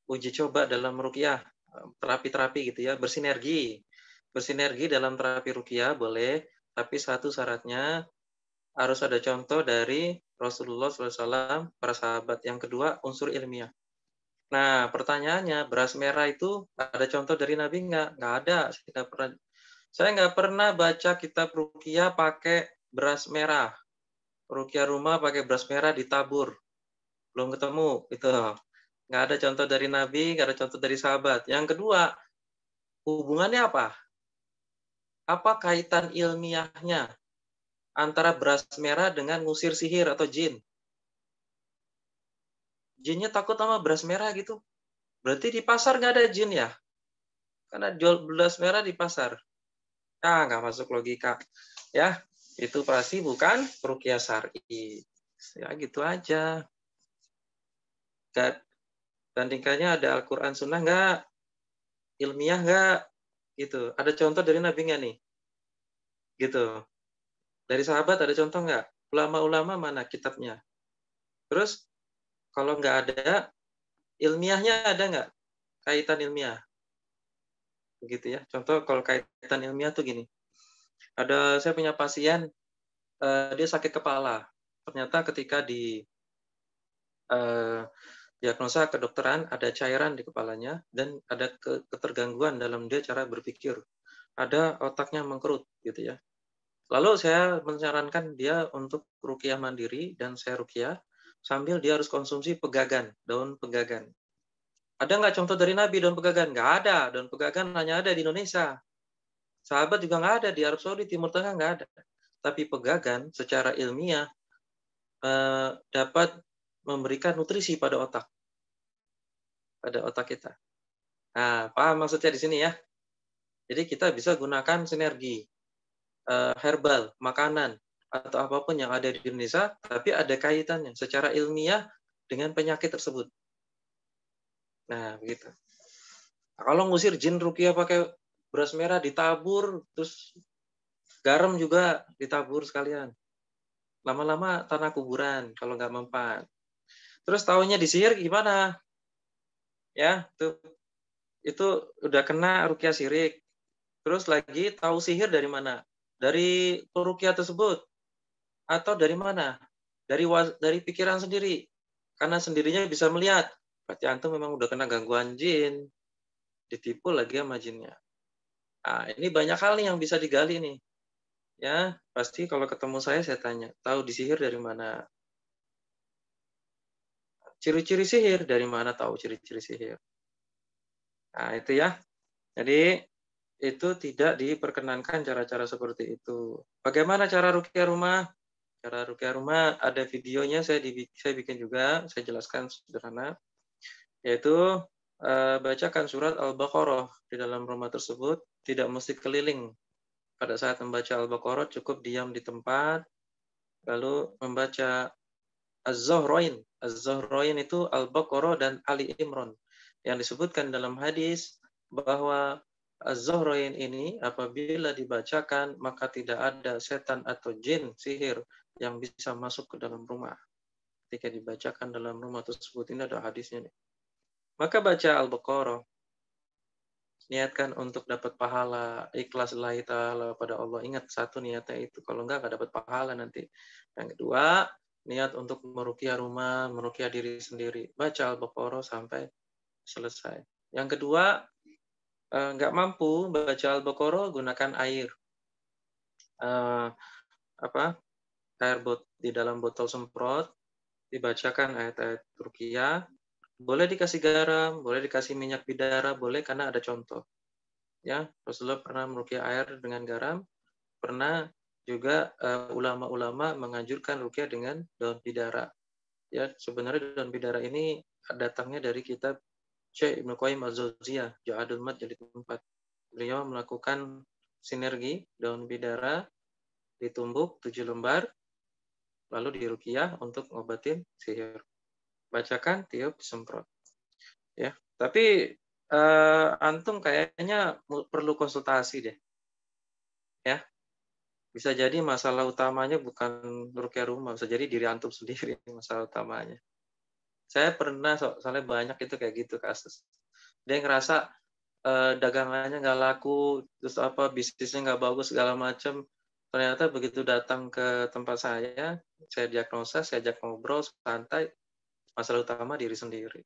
uji coba dalam ruqyah, terapi-terapi gitu ya, bersinergi dalam terapi ruqyah boleh, tapi satu syaratnya harus ada contoh dari Rasulullah SAW, para sahabat. Yang kedua unsur ilmiah. Nah pertanyaannya, beras merah itu ada contoh dari Nabi nggak? Nggak ada. Saya nggak pernah baca kitab ruqyah pakai beras merah. Ruqyah rumah pakai beras merah ditabur. Belum ketemu. Itu. Nggak ada contoh dari Nabi, nggak ada contoh dari sahabat. Yang kedua, hubungannya apa? Apa kaitan ilmiahnya antara beras merah dengan ngusir sihir atau jin? Jinnya takut sama beras merah gitu. Berarti di pasar nggak ada jin ya? Karena jual beras merah di pasar. Nggak masuk logika. Ya, itu pasti bukan ruqyah syar'i. Ya gitu aja. Bandingkannya ada Al-Quran Sunnah nggak? Ilmiah nggak? Gitu. Ada contoh dari Nabi nggak nih? Gitu. Dari sahabat ada contoh nggak? Ulama-ulama mana kitabnya? Terus kalau nggak ada, ilmiahnya ada nggak? Kaitan ilmiah. Begitu ya. Contoh kalau kaitan ilmiah tuh gini. Saya punya pasien, dia sakit kepala. Ternyata ketika di diagnosa kedokteran ada cairan di kepalanya dan ada ketergangguan dalam dia cara berpikir. Ada otaknya mengkerut gitu ya. Lalu saya menyarankan dia untuk ruqyah mandiri dan saya ruqyah sambil dia harus konsumsi pegagan, daun pegagan. Ada nggak contoh dari Nabi daun pegagan? Nggak ada. Daun pegagan hanya ada di Indonesia. Sahabat juga nggak ada, di Arab Saudi, Timur Tengah nggak ada. Tapi pegagan secara ilmiah dapat memberikan nutrisi pada otak kita. Nah, paham maksudnya di sini ya? Jadi kita bisa gunakan sinergi herbal, makanan, atau apapun yang ada di Indonesia, tapi ada kaitannya secara ilmiah dengan penyakit tersebut. Nah, begitu. Nah, kalau ngusir jin ruqyah pakai beras merah ditabur, terus garam juga ditabur sekalian. Lama-lama tanah kuburan kalau nggak mempan. Terus tahunya disihir gimana? Ya, itu udah kena ruqyah syirik. Terus lagi tahu sihir dari mana? Dari ruqyah tersebut atau dari mana? Dari pikiran sendiri. Karena sendirinya bisa melihat. Berarti antum memang udah kena gangguan jin. Ditipu lagi sama jinnya. Nah, ini banyak hal nih yang bisa digali nih. Ya, pasti kalau ketemu saya tanya, tahu disihir dari mana? Ciri-ciri sihir dari mana tahu ciri-ciri sihir? Nah, itu ya. Jadi itu tidak diperkenankan cara-cara seperti itu. Bagaimana cara ruqyah rumah? Cara ruqyah rumah ada videonya, saya bikin juga, saya jelaskan sederhana, yaitu bacakan surat Al-Baqarah di dalam rumah tersebut, tidak mesti keliling. Pada saat membaca Al-Baqarah cukup diam di tempat, lalu membaca Az-Zahrain. Az-Zahrain itu Al-Baqarah dan Ali Imran. Yang disebutkan dalam hadis bahwa Az-Zahrain ini apabila dibacakan maka tidak ada setan atau jin sihir yang bisa masuk ke dalam rumah. Ketika dibacakan dalam rumah tersebut, ini ada hadisnya nih. Maka baca Al-Baqarah. Niatkan untuk dapat pahala, ikhlas lillahi ta'ala pada Allah. Ingat satu niatnya itu. Kalau enggak dapat pahala nanti. Yang kedua, niat untuk meruqyah rumah, meruqyah diri sendiri. Baca Al-Baqarah sampai selesai. Yang kedua, enggak mampu baca Al-Baqarah, gunakan air. Air di dalam botol semprot, dibacakan ayat-ayat ruqyah. Boleh dikasih garam, boleh dikasih minyak bidara, boleh karena ada contoh. Ya, Rasulullah pernah meruqyah air dengan garam, pernah juga ulama-ulama menganjurkan ruqyah dengan daun bidara. Ya, sebenarnya daun bidara ini datangnya dari kitab Syekh Ibnu Qayyim Az-Jauziyah, Ja'adul Mad Jalid 4. Beliau melakukan sinergi daun bidara ditumbuk 7 lembar, lalu diruqyah untuk ngobatin sihir. Bacakan, tiup, semprot. Ya, tapi antum kayaknya perlu konsultasi deh. Ya, bisa jadi masalah utamanya bukan ruqyah rumah, bisa jadi diri antum sendiri masalah utamanya. Saya pernah soalnya banyak itu kayak gitu kasus. Dia ngerasa dagangannya nggak laku, terus bisnisnya nggak bagus segala macam. Ternyata begitu datang ke tempat saya diagnosa, saya ajak ngobrol santai, masalah utama diri sendiri.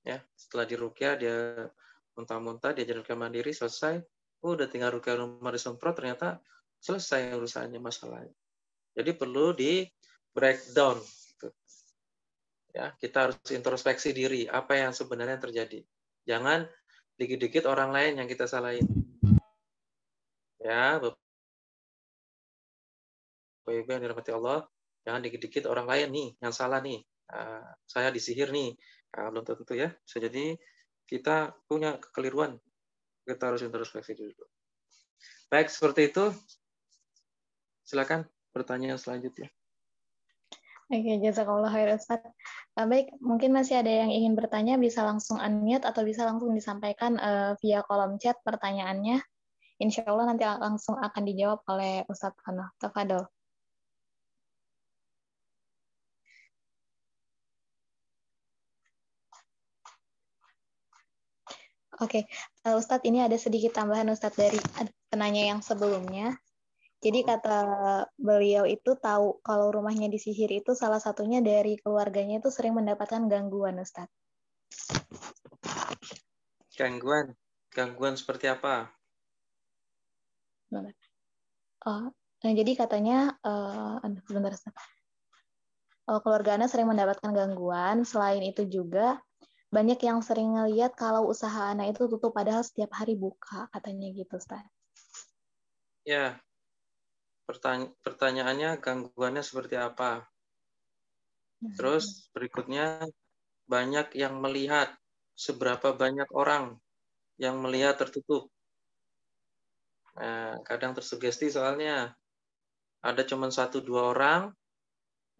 Ya, setelah diruqyah dia muntah-muntah, dia jadi ruqyah mandiri, selesai. Udah tinggal ruqyah rumah disemprot, ternyata selesai urusannya, masalahnya. Jadi perlu di breakdown. Gitu. Ya, kita harus introspeksi diri, apa yang sebenarnya terjadi. Jangan dikit-dikit orang lain yang kita salahin. Ya, Bapak Ibu yang dirahmati Allah, jangan dikit-dikit orang lain nih yang salah nih. Saya disihir nih. Belum tentu ya. Bisa jadi kita punya kekeliruan. Kita harus introspeksi dulu. Baik, seperti itu. Silakan pertanyaan selanjutnya. Oke, jazakallah khair Ustaz. Baik, mungkin masih ada yang ingin bertanya, bisa langsung unmute atau bisa langsung disampaikan via kolom chat pertanyaannya. Insya Allah nanti langsung akan dijawab oleh Ustadz Fano. Tafadol. Oke, Ustadz ini ada sedikit tambahan Ustadz dari penanya yang sebelumnya. Jadi kata beliau itu tahu kalau rumahnya disihir itu salah satunya dari keluarganya itu sering mendapatkan gangguan Ustadz. Gangguan seperti apa? Jadi katanya, sebentar Ustadz. Keluarga Ana sering mendapatkan gangguan. Selain itu juga banyak yang sering ngelihat kalau usaha Ana itu tutup padahal setiap hari buka, katanya gitu, Ustaz. Ya, pertanyaannya gangguannya seperti apa? Terus berikutnya, banyak yang melihat, seberapa banyak orang yang melihat tertutup. Nah, kadang tersugesti soalnya ada cuma 1-2 orang,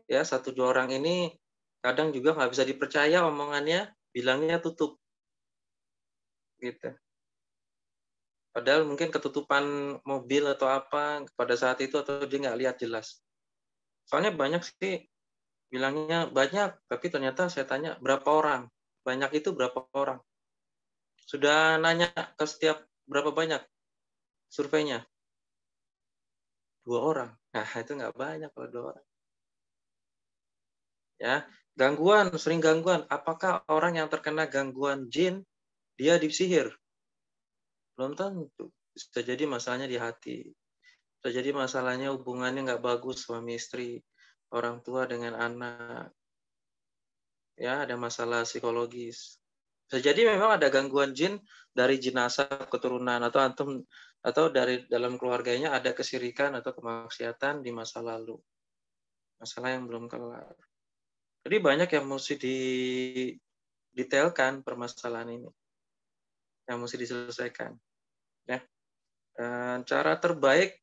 ya 1-2 orang ini kadang juga nggak bisa dipercaya omongannya, bilangnya tutup. Gitu. Padahal mungkin ketutupan mobil atau apa pada saat itu atau dia nggak lihat jelas. Soalnya banyak sih bilangnya banyak, tapi ternyata saya tanya berapa orang. Banyak itu berapa orang? Sudah nanya ke setiap berapa banyak surveinya? 2 orang. Nah itu nggak banyak kalau 2 orang. Ya, gangguan, sering gangguan. Apakah orang yang terkena gangguan jin dia disihir? Belum tentu. Bisa jadi masalahnya di hati. Bisa jadi masalahnya hubungannya nggak bagus suami istri, orang tua dengan anak. Ya, ada masalah psikologis. Bisa jadi memang ada gangguan jin dari jenazah keturunan atau dari dalam keluarganya ada kesirikan atau kemaksiatan di masa lalu. Masalah yang belum kelar. Jadi banyak yang mesti didetailkan permasalahan ini. Yang mesti diselesaikan. Ya. Dan cara terbaik,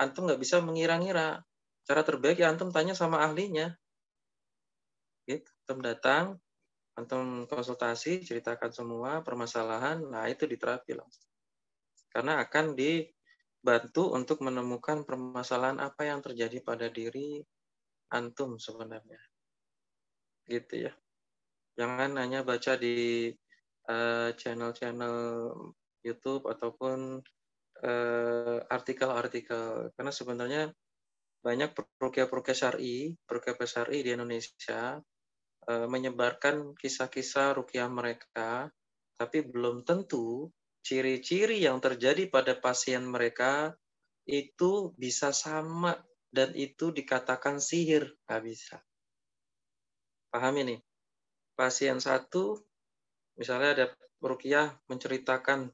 antum nggak bisa mengira-ngira. Cara terbaik ya antum tanya sama ahlinya. Gitu. Antum datang, antum konsultasi, ceritakan semua permasalahan, nah itu diterapi langsung. Karena akan dibantu untuk menemukan permasalahan apa yang terjadi pada diri antum sebenarnya. Gitu ya. Jangan hanya baca di channel-channel YouTube ataupun artikel-artikel. Karena sebenarnya banyak peruqyah syar'i di Indonesia menyebarkan kisah-kisah ruqyah mereka, tapi belum tentu ciri-ciri yang terjadi pada pasien mereka itu bisa sama dan itu dikatakan sihir. Nggak bisa. Paham ini? Pasien satu, misalnya ada ruqyah menceritakan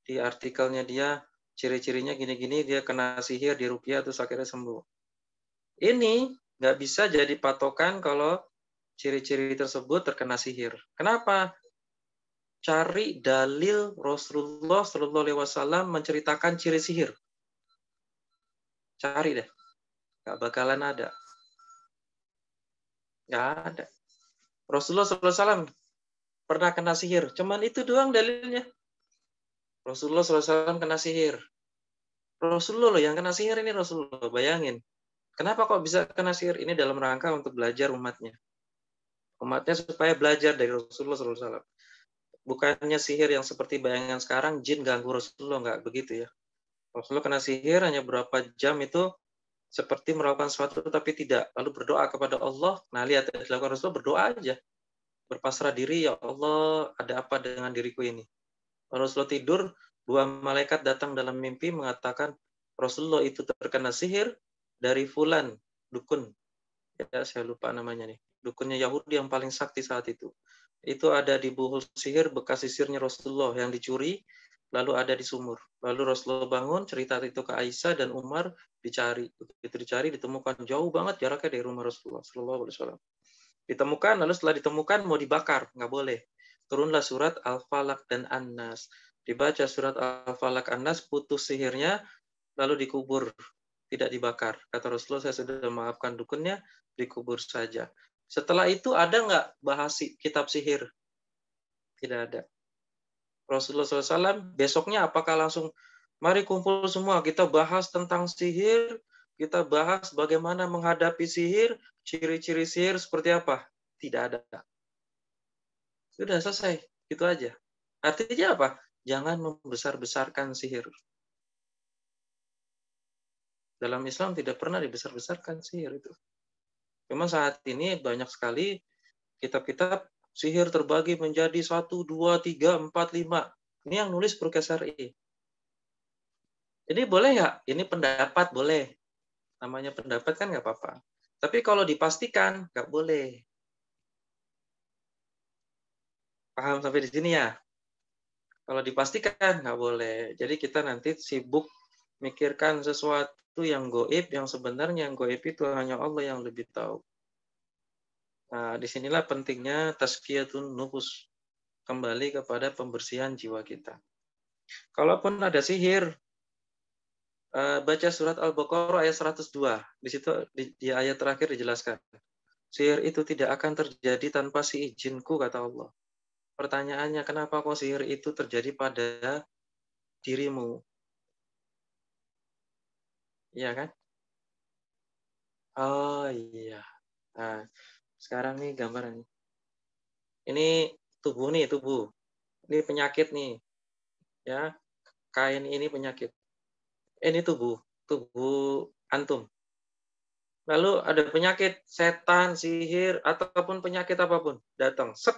di artikelnya dia, ciri-cirinya gini-gini, dia kena sihir di ruqyah terus akhirnya sembuh. Ini nggak bisa jadi patokan kalau ciri-ciri tersebut terkena sihir. Kenapa? Cari dalil Rasulullah Shallallahu Alaihi Wasallam menceritakan ciri sihir. Cari deh, nggak bakalan ada. Nggak ada. Rasulullah Shallallahu Alaihi Wasallam pernah kena sihir. Cuman itu doang dalilnya. Rasulullah Shallallahu Alaihi Wasallam kena sihir. Rasulullah loh yang kena sihir ini Rasulullah. Bayangin. Kenapa kok bisa kena sihir? Ini dalam rangka untuk belajar umatnya. Umatnya supaya belajar dari Rasulullah Shallallahu Alaihi Wasallam. Bukannya sihir yang seperti bayangan sekarang, jin ganggu Rasulullah, nggak begitu ya. Rasulullah kena sihir hanya berapa jam itu seperti melakukan sesuatu tapi tidak. Lalu berdoa kepada Allah. Nah lihat, dilakukan Rasulullah berdoa aja. Berpasrah diri, ya Allah, ada apa dengan diriku ini? Rasulullah tidur, dua malaikat datang dalam mimpi mengatakan, Rasulullah itu terkena sihir dari fulan, dukun. Ya, saya lupa namanya nih. Dukunnya Yahudi yang paling sakti saat itu. Itu ada di buhul sihir, bekas sisirnya Rasulullah yang dicuri, lalu ada di sumur. Lalu Rasulullah bangun, cerita itu ke Aisyah dan Umar, dicari. Begitu dicari, ditemukan jauh banget jaraknya dari rumah Rasulullah Sallallahu Alaihi Wasallam. Ditemukan, lalu setelah ditemukan mau dibakar, nggak boleh. Turunlah surat Al-Falaq dan An-Nas. Dibaca surat Al-Falaq An-Nas, putus sihirnya, lalu dikubur. Tidak dibakar. Kata Rasulullah, saya sudah memaafkan dukunnya, dikubur saja. Setelah itu ada nggak bahas kitab sihir? Tidak ada. Rasulullah SAW besoknya apakah langsung, mari kumpul semua, kita bahas tentang sihir, kita bahas bagaimana menghadapi sihir, ciri-ciri sihir seperti apa? Tidak ada. Sudah selesai, gitu aja. Artinya apa? Jangan membesar-besarkan sihir. Dalam Islam tidak pernah dibesar-besarkan sihir itu. Memang saat ini banyak sekali kitab-kitab sihir terbagi menjadi 1, 2, 3, 4, 5. Ini yang nulis peruqyah syar'i. Ini boleh ya? Ini pendapat boleh. Namanya pendapat kan nggak apa-apa. Tapi kalau dipastikan nggak boleh. Paham sampai di sini ya? Kalau dipastikan nggak boleh. Jadi kita nanti sibuk mikirkan sesuatu yang goib, yang sebenarnya yang goib itu hanya Allah yang lebih tahu. Nah, disinilah pentingnya tazkiyatun nufus. Kembali kepada pembersihan jiwa kita. Kalaupun ada sihir, baca surat Al-Baqarah ayat 102. Di situ di ayat terakhir dijelaskan. Sihir itu tidak akan terjadi tanpa si izinku, kata Allah. Pertanyaannya, kenapa kok sihir itu terjadi pada dirimu? Iya kan? Oh iya. Nah, sekarang nih gambaran. Ini tubuh nih, tubuh. Ini penyakit nih. Ya, kain ini penyakit. Ini tubuh antum. Lalu ada penyakit setan, sihir, ataupun penyakit apapun datang. Set.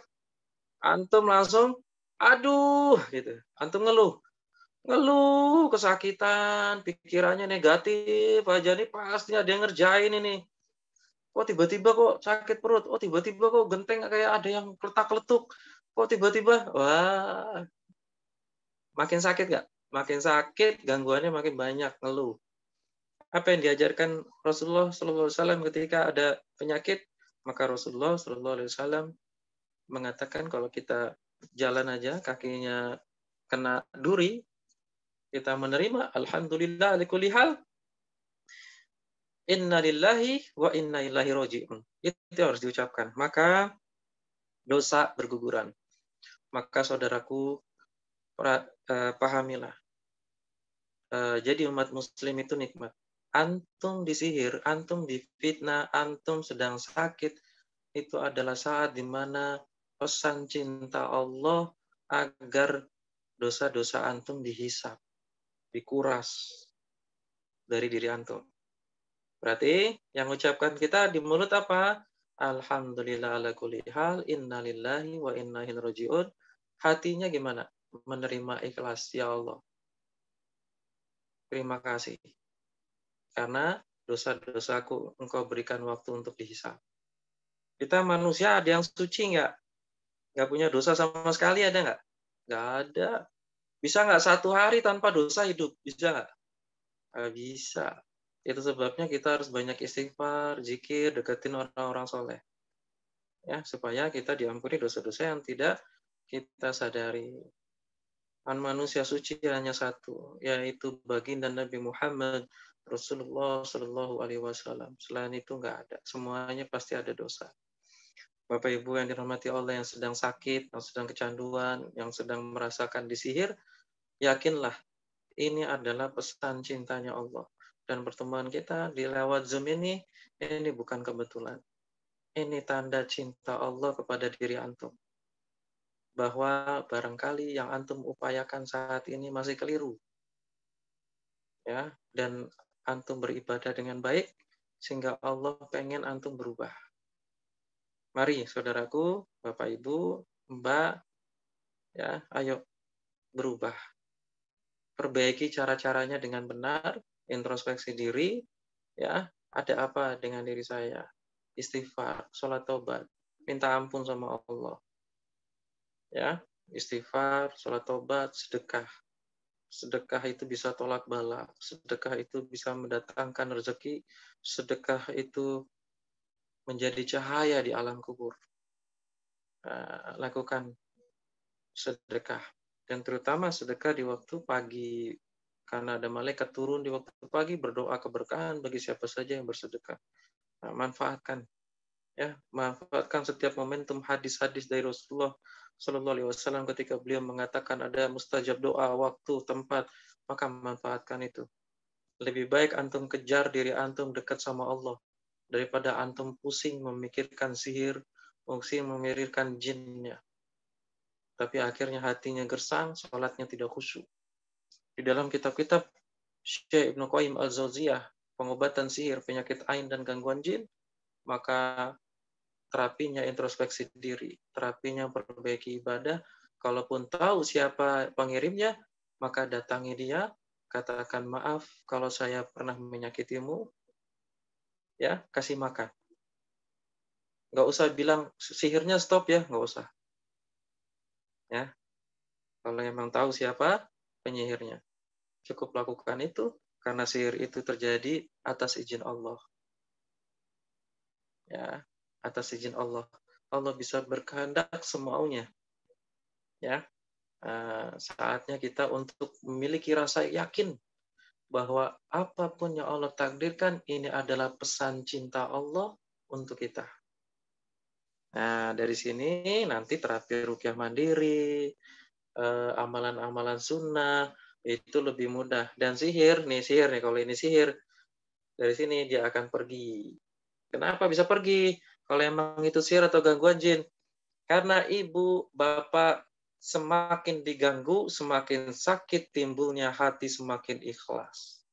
Antum langsung, aduh, gitu. Antum ngeluh, kesakitan, pikirannya negatif aja nih, pasti ada yang ngerjain ini. Oh tiba-tiba kok sakit perut, oh tiba-tiba kok genteng kayak ada yang kletak-kletuk. Kok tiba-tiba, wah, makin sakit nggak? Makin sakit, gangguannya makin banyak, ngeluh. Apa yang diajarkan Rasulullah SAW ketika ada penyakit? Maka Rasulullah SAW mengatakan kalau kita jalan aja, kakinya kena duri, kita menerima, alhamdulillah, likulli hal, inna lillahi wa inna ilaihi roji'un. Itu harus diucapkan. Maka dosa berguguran. Maka saudaraku, pahamilah. Jadi umat muslim itu nikmat. Antum disihir, antum difitnah, antum sedang sakit, itu adalah saat di mana pesan cinta Allah agar dosa-dosa antum dihisap, dikuras dari diri antum. Berarti yang ucapkan kita di mulut apa? Alhamdulillah ala kulli hal, inna lillahi wa inna ilaihi raji'un. Hatinya gimana? Menerima ikhlas, ya Allah. Terima kasih. Karena dosa-dosaku engkau berikan waktu untuk dihisap. Kita manusia ada yang suci nggak? Nggak punya dosa sama sekali ada nggak? Nggak ada. Bisa nggak 1 hari tanpa dosa hidup? Bisa nggak? Nggak bisa. Itu sebabnya kita harus banyak istighfar, zikir, deketin orang-orang soleh. Ya, supaya kita diampuni dosa-dosa yang tidak kita sadari. Manusia suci hanya satu, yaitu baginda Nabi Muhammad Rasulullah Shallallahu Alaihi Wasallam. Selain itu nggak ada. Semuanya pasti ada dosa. Bapak Ibu yang dirahmati Allah, yang sedang sakit, yang sedang kecanduan, yang sedang merasakan disihir, yakinlah ini adalah pesan cintanya Allah. Dan pertemuan kita di lewat Zoom ini bukan kebetulan. Ini tanda cinta Allah kepada diri antum. Bahwa barangkali yang antum upayakan saat ini masih keliru. Ya, dan antum beribadah dengan baik sehingga Allah pengen antum berubah. Mari saudaraku, Bapak Ibu, Mbak, ya, ayo berubah. Perbaiki cara-caranya dengan benar, introspeksi diri, ya, ada apa dengan diri saya? Istighfar, sholat taubat, minta ampun sama Allah. Ya, istighfar, sholat taubat, sedekah. Sedekah itu bisa tolak bala, sedekah itu bisa mendatangkan rezeki, sedekah itu menjadi cahaya di alam kubur. Lakukan sedekah, dan terutama sedekah di waktu pagi, karena ada malaikat turun di waktu pagi berdoa keberkahan bagi siapa saja yang bersedekah. Manfaatkan, ya, manfaatkan setiap momentum hadis-hadis dari Rasulullah Shallallahu Alaihi Wasallam ketika beliau mengatakan ada mustajab doa, waktu, tempat, maka manfaatkan itu. Lebih baik antum kejar diri antum dekat sama Allah daripada antum pusing memikirkan sihir, pusing memikirkan jinnya. Tapi akhirnya hatinya gersang, sholatnya tidak khusyuk. Di dalam kitab-kitab Syekh Ibnu Qayyim Al-Jauziyah, pengobatan sihir, penyakit ain dan gangguan jin, maka terapinya introspeksi diri, terapinya perbaiki ibadah. Kalaupun tahu siapa pengirimnya, maka datangi dia, katakan maaf kalau saya pernah menyakitimu, ya, kasih makan. Nggak usah bilang sihirnya stop ya, nggak usah. Ya, kalau memang tahu siapa penyihirnya, cukup lakukan itu karena sihir itu terjadi atas izin Allah. Ya, atas izin Allah. Allah bisa berkehendak semaunya. Ya, saatnya kita untuk memiliki rasa yakin bahwa apapun yang Allah takdirkan ini adalah pesan cinta Allah untuk kita. Nah, dari sini nanti terapi ruqyah mandiri, amalan-amalan sunnah itu lebih mudah. Dan sihir nih kalau ini sihir, dari sini dia akan pergi. Kenapa bisa pergi? Kalau emang itu sihir atau gangguan jin. Karena ibu, bapak semakin diganggu, semakin sakit timbulnya hati, semakin ikhlas.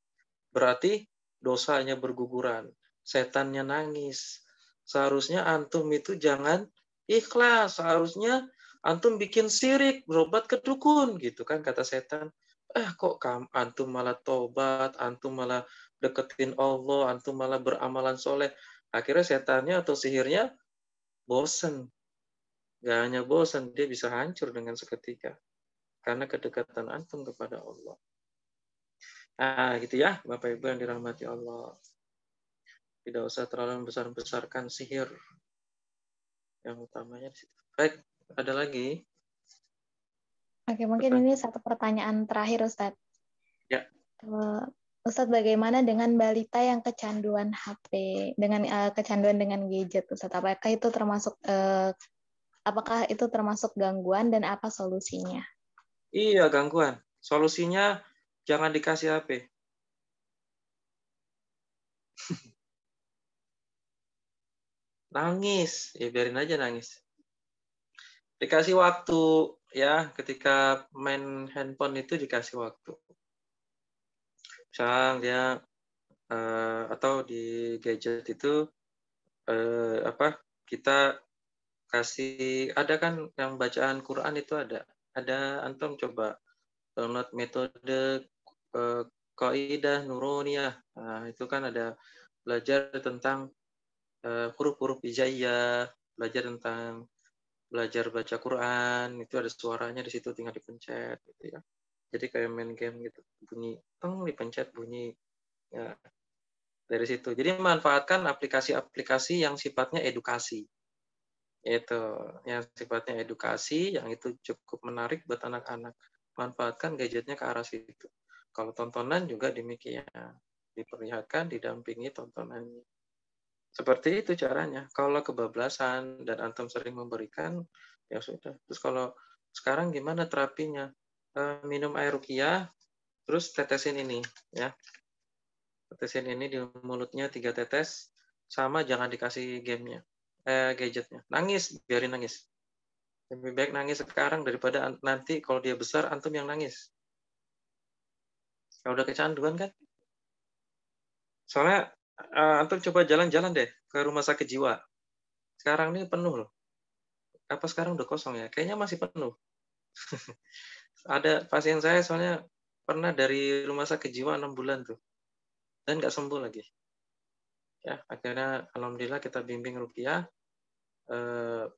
Berarti dosanya berguguran, setannya nangis. Seharusnya antum itu jangan ikhlas, seharusnya antum bikin syirik, berobat ke dukun, gitu kan kata setan. Kok antum malah tobat, antum malah deketin Allah, antum malah beramalan soleh. Akhirnya setannya atau sihirnya bosen. Gak hanya bosan, dia bisa hancur dengan seketika. Karena kedekatan antum kepada Allah. Nah, gitu ya, Bapak Ibu yang dirahmati Allah. Tidak usah terlalu membesar-besarkan sihir. Yang utamanya di situ. Baik, ada lagi? Oke, mungkin ini satu pertanyaan terakhir, Ustadz. Ya. Ustadz, bagaimana dengan balita yang kecanduan HP, dengan kecanduan dengan gadget, Ustadz? Apakah itu termasuk gangguan dan apa solusinya? Iya, gangguan. Solusinya jangan dikasih HP. Nangis, ya biarin aja nangis. Dikasih waktu, ya, ketika main handphone itu dikasih waktu. Misalnya dia atau di gadget itu kita kasih, ada kan yang bacaan Quran itu ada antum coba download metode Qaidah Nuruniyah. Nah, itu kan ada belajar tentang huruf-huruf hijaiyah, belajar baca Quran, itu ada suaranya di situ, tinggal dipencet gitu ya. Jadi kayak main game gitu, bunyi teng dipencet bunyi ya, dari situ. Jadi manfaatkan aplikasi-aplikasi yang sifatnya edukasi. Itu yang sifatnya edukasi, yang itu cukup menarik buat anak-anak. Manfaatkan gadgetnya ke arah situ. Kalau tontonan juga demikian, diperlihatkan, didampingi tontonannya. Seperti itu caranya. Kalau kebablasan dan antum sering memberikan, ya sudah. Terus kalau sekarang gimana terapinya? Minum air ruqyah, terus tetesin ini, ya. Tetesin ini di mulutnya 3 tetes, sama jangan dikasih gadgetnya. Nangis, biarin nangis. Lebih baik nangis sekarang daripada nanti kalau dia besar antum yang nangis. Kalau udah kecanduan kan? Soalnya antum coba jalan-jalan deh ke rumah sakit jiwa. Sekarang ini penuh loh. Apa sekarang udah kosong ya? Kayaknya masih penuh. Ada pasien saya soalnya pernah dari rumah sakit jiwa 6 bulan tuh. Dan nggak sembuh lagi. Ya, akhirnya alhamdulillah kita bimbing ruqyah.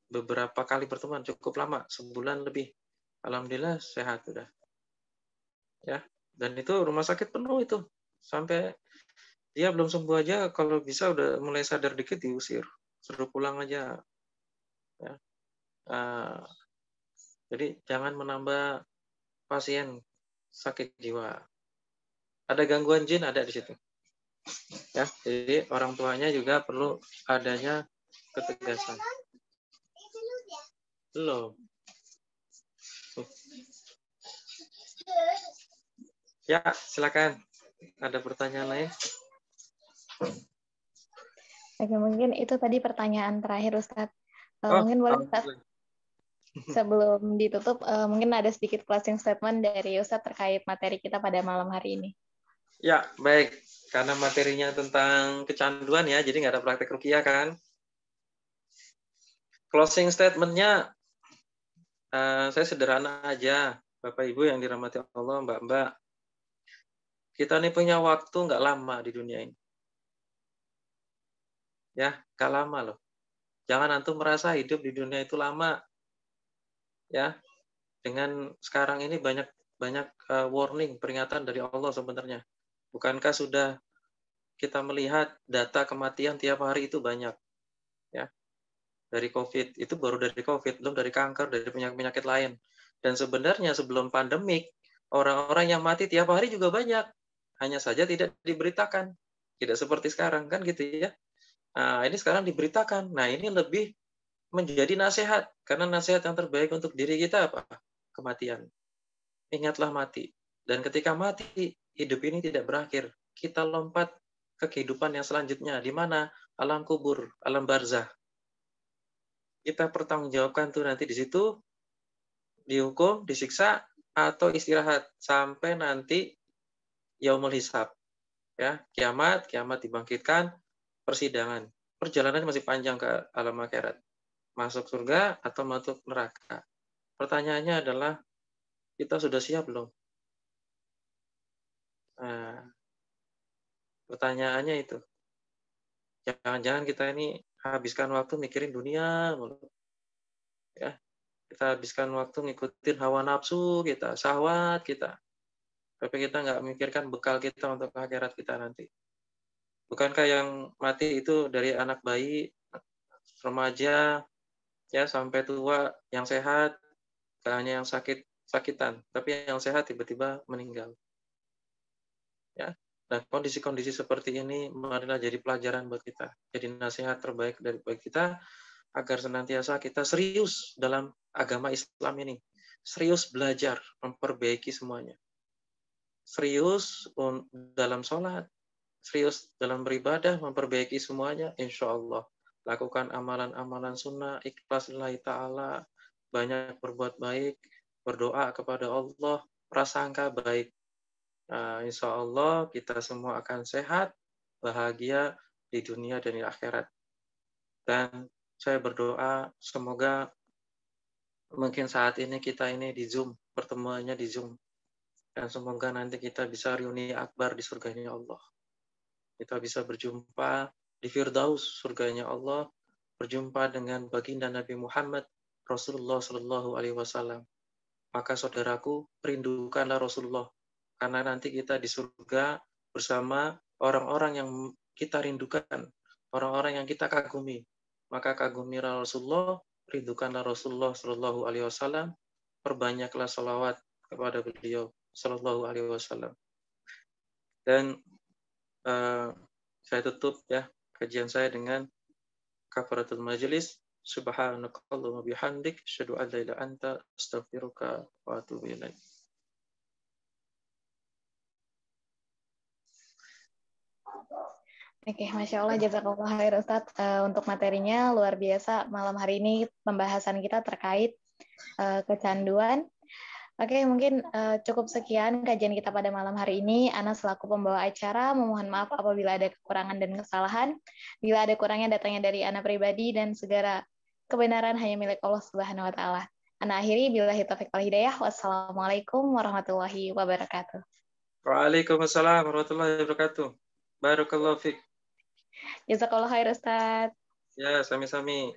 Beberapa kali pertemuan cukup lama, sebulan lebih. Alhamdulillah sehat udah. Ya, dan itu rumah sakit penuh itu. Sampai dia belum sembuh aja, kalau bisa udah mulai sadar dikit diusir. Suruh pulang aja. Ya. Jadi jangan menambah pasien sakit jiwa. Ada gangguan jin, ada di situ. Ya, jadi orang tuanya juga perlu adanya ketegasan. Belum. Ya, silakan. Ada pertanyaan lain? Oke, mungkin itu tadi pertanyaan terakhir, Ustadz. Mungkin boleh, Ustadz, sebelum ditutup, mungkin ada sedikit closing statement dari Ustadz terkait materi kita pada malam hari ini. Ya, baik. Karena materinya tentang kecanduan ya, jadi nggak ada praktek ruqyah kan. Closing statement-nya, saya sederhana aja. Bapak Ibu yang dirahmati Allah, Mbak-Mbak. Kita ini punya waktu nggak lama di dunia ini. Ya, nggak lama loh. Jangan antum merasa hidup di dunia itu lama. Ya, dengan sekarang ini banyak warning, peringatan dari Allah sebenarnya. Bukankah sudah kita melihat data kematian tiap hari itu banyak, ya, dari COVID, itu baru dari COVID, belum dari kanker, dari penyakit-penyakit lain. Dan sebenarnya sebelum pandemik, orang-orang yang mati tiap hari juga banyak, hanya saja tidak diberitakan, tidak seperti sekarang kan gitu ya. Nah ini sekarang diberitakan. Nah ini lebih menjadi nasihat, karena nasihat yang terbaik untuk diri kita apa? Kematian. Ingatlah mati. Dan ketika mati, hidup ini tidak berakhir. Kita lompat ke kehidupan yang selanjutnya, di mana alam kubur, alam barzah. Kita pertanggungjawabkan tuh nanti di situ, dihukum, disiksa, atau istirahat sampai nanti yaumul hisab. Ya, kiamat dibangkitkan, persidangan. Perjalanan masih panjang ke alam akhirat. Masuk surga atau masuk neraka. Pertanyaannya adalah, kita sudah siap belum? Nah, pertanyaannya itu. Jangan-jangan kita ini habiskan waktu mikirin dunia. Ya, kita habiskan waktu ngikutin hawa nafsu kita, syahwat kita. Tapi kita nggak memikirkan bekal kita untuk akhirat kita nanti. Bukankah yang mati itu dari anak bayi, remaja, ya sampai tua, yang sehat, gak hanya yang sakitan, tapi yang sehat tiba-tiba meninggal. Ya, nah kondisi-kondisi seperti ini marilah jadi pelajaran buat kita, jadi nasihat terbaik dari buat kita agar senantiasa kita serius dalam agama Islam ini, serius belajar memperbaiki semuanya, serius dalam sholat, serius dalam beribadah memperbaiki semuanya, insya Allah lakukan amalan-amalan sunnah, ikhlas lillahi ta'ala, banyak berbuat baik, berdoa kepada Allah, prasangka baik. Nah, insya Allah kita semua akan sehat, bahagia di dunia dan di akhirat. Dan saya berdoa semoga mungkin saat ini kita ini di Zoom, pertemuannya di Zoom. Dan semoga nanti kita bisa reuni akbar di surganya Allah. Kita bisa berjumpa di Firdaus, surganya Allah, berjumpa dengan baginda Nabi Muhammad, Rasulullah Shallallahu Alaihi Wasallam. Maka saudaraku, rindukanlah Rasulullah. Karena nanti kita di surga bersama orang-orang yang kita rindukan, orang-orang yang kita kagumi. Maka kagumilah Rasulullah, rindukanlah Rasulullah Shallallahu Alaihi Wasallam, perbanyaklah salawat kepada beliau Shallallahu Alaihi Wasallam. Dan saya tutup ya kajian saya dengan kafaratul majelis. Subhanakallahumma bihamdik, asyhadu an la ilaha illa anta, astaghfiruka wa atubu ilaik. Oke, Masya Allah, jazakallah khair Ustadz. Untuk materinya luar biasa. Malam hari ini pembahasan kita terkait kecanduan. Oke, mungkin cukup sekian kajian kita pada malam hari ini. Ana selaku pembawa acara memohon maaf apabila ada kekurangan dan kesalahan. Bila ada kurangnya datangnya dari Ana pribadi dan segala kebenaran hanya milik Allah Subhanahu wa taala. Ana akhiri billahi taufiq wal hidayah. Wassalamualaikum warahmatullahi wabarakatuh. Waalaikumsalam warahmatullahi wabarakatuh. Barakallahu fiik. Jazakallah khair Ustaz. Ya, sami-sami.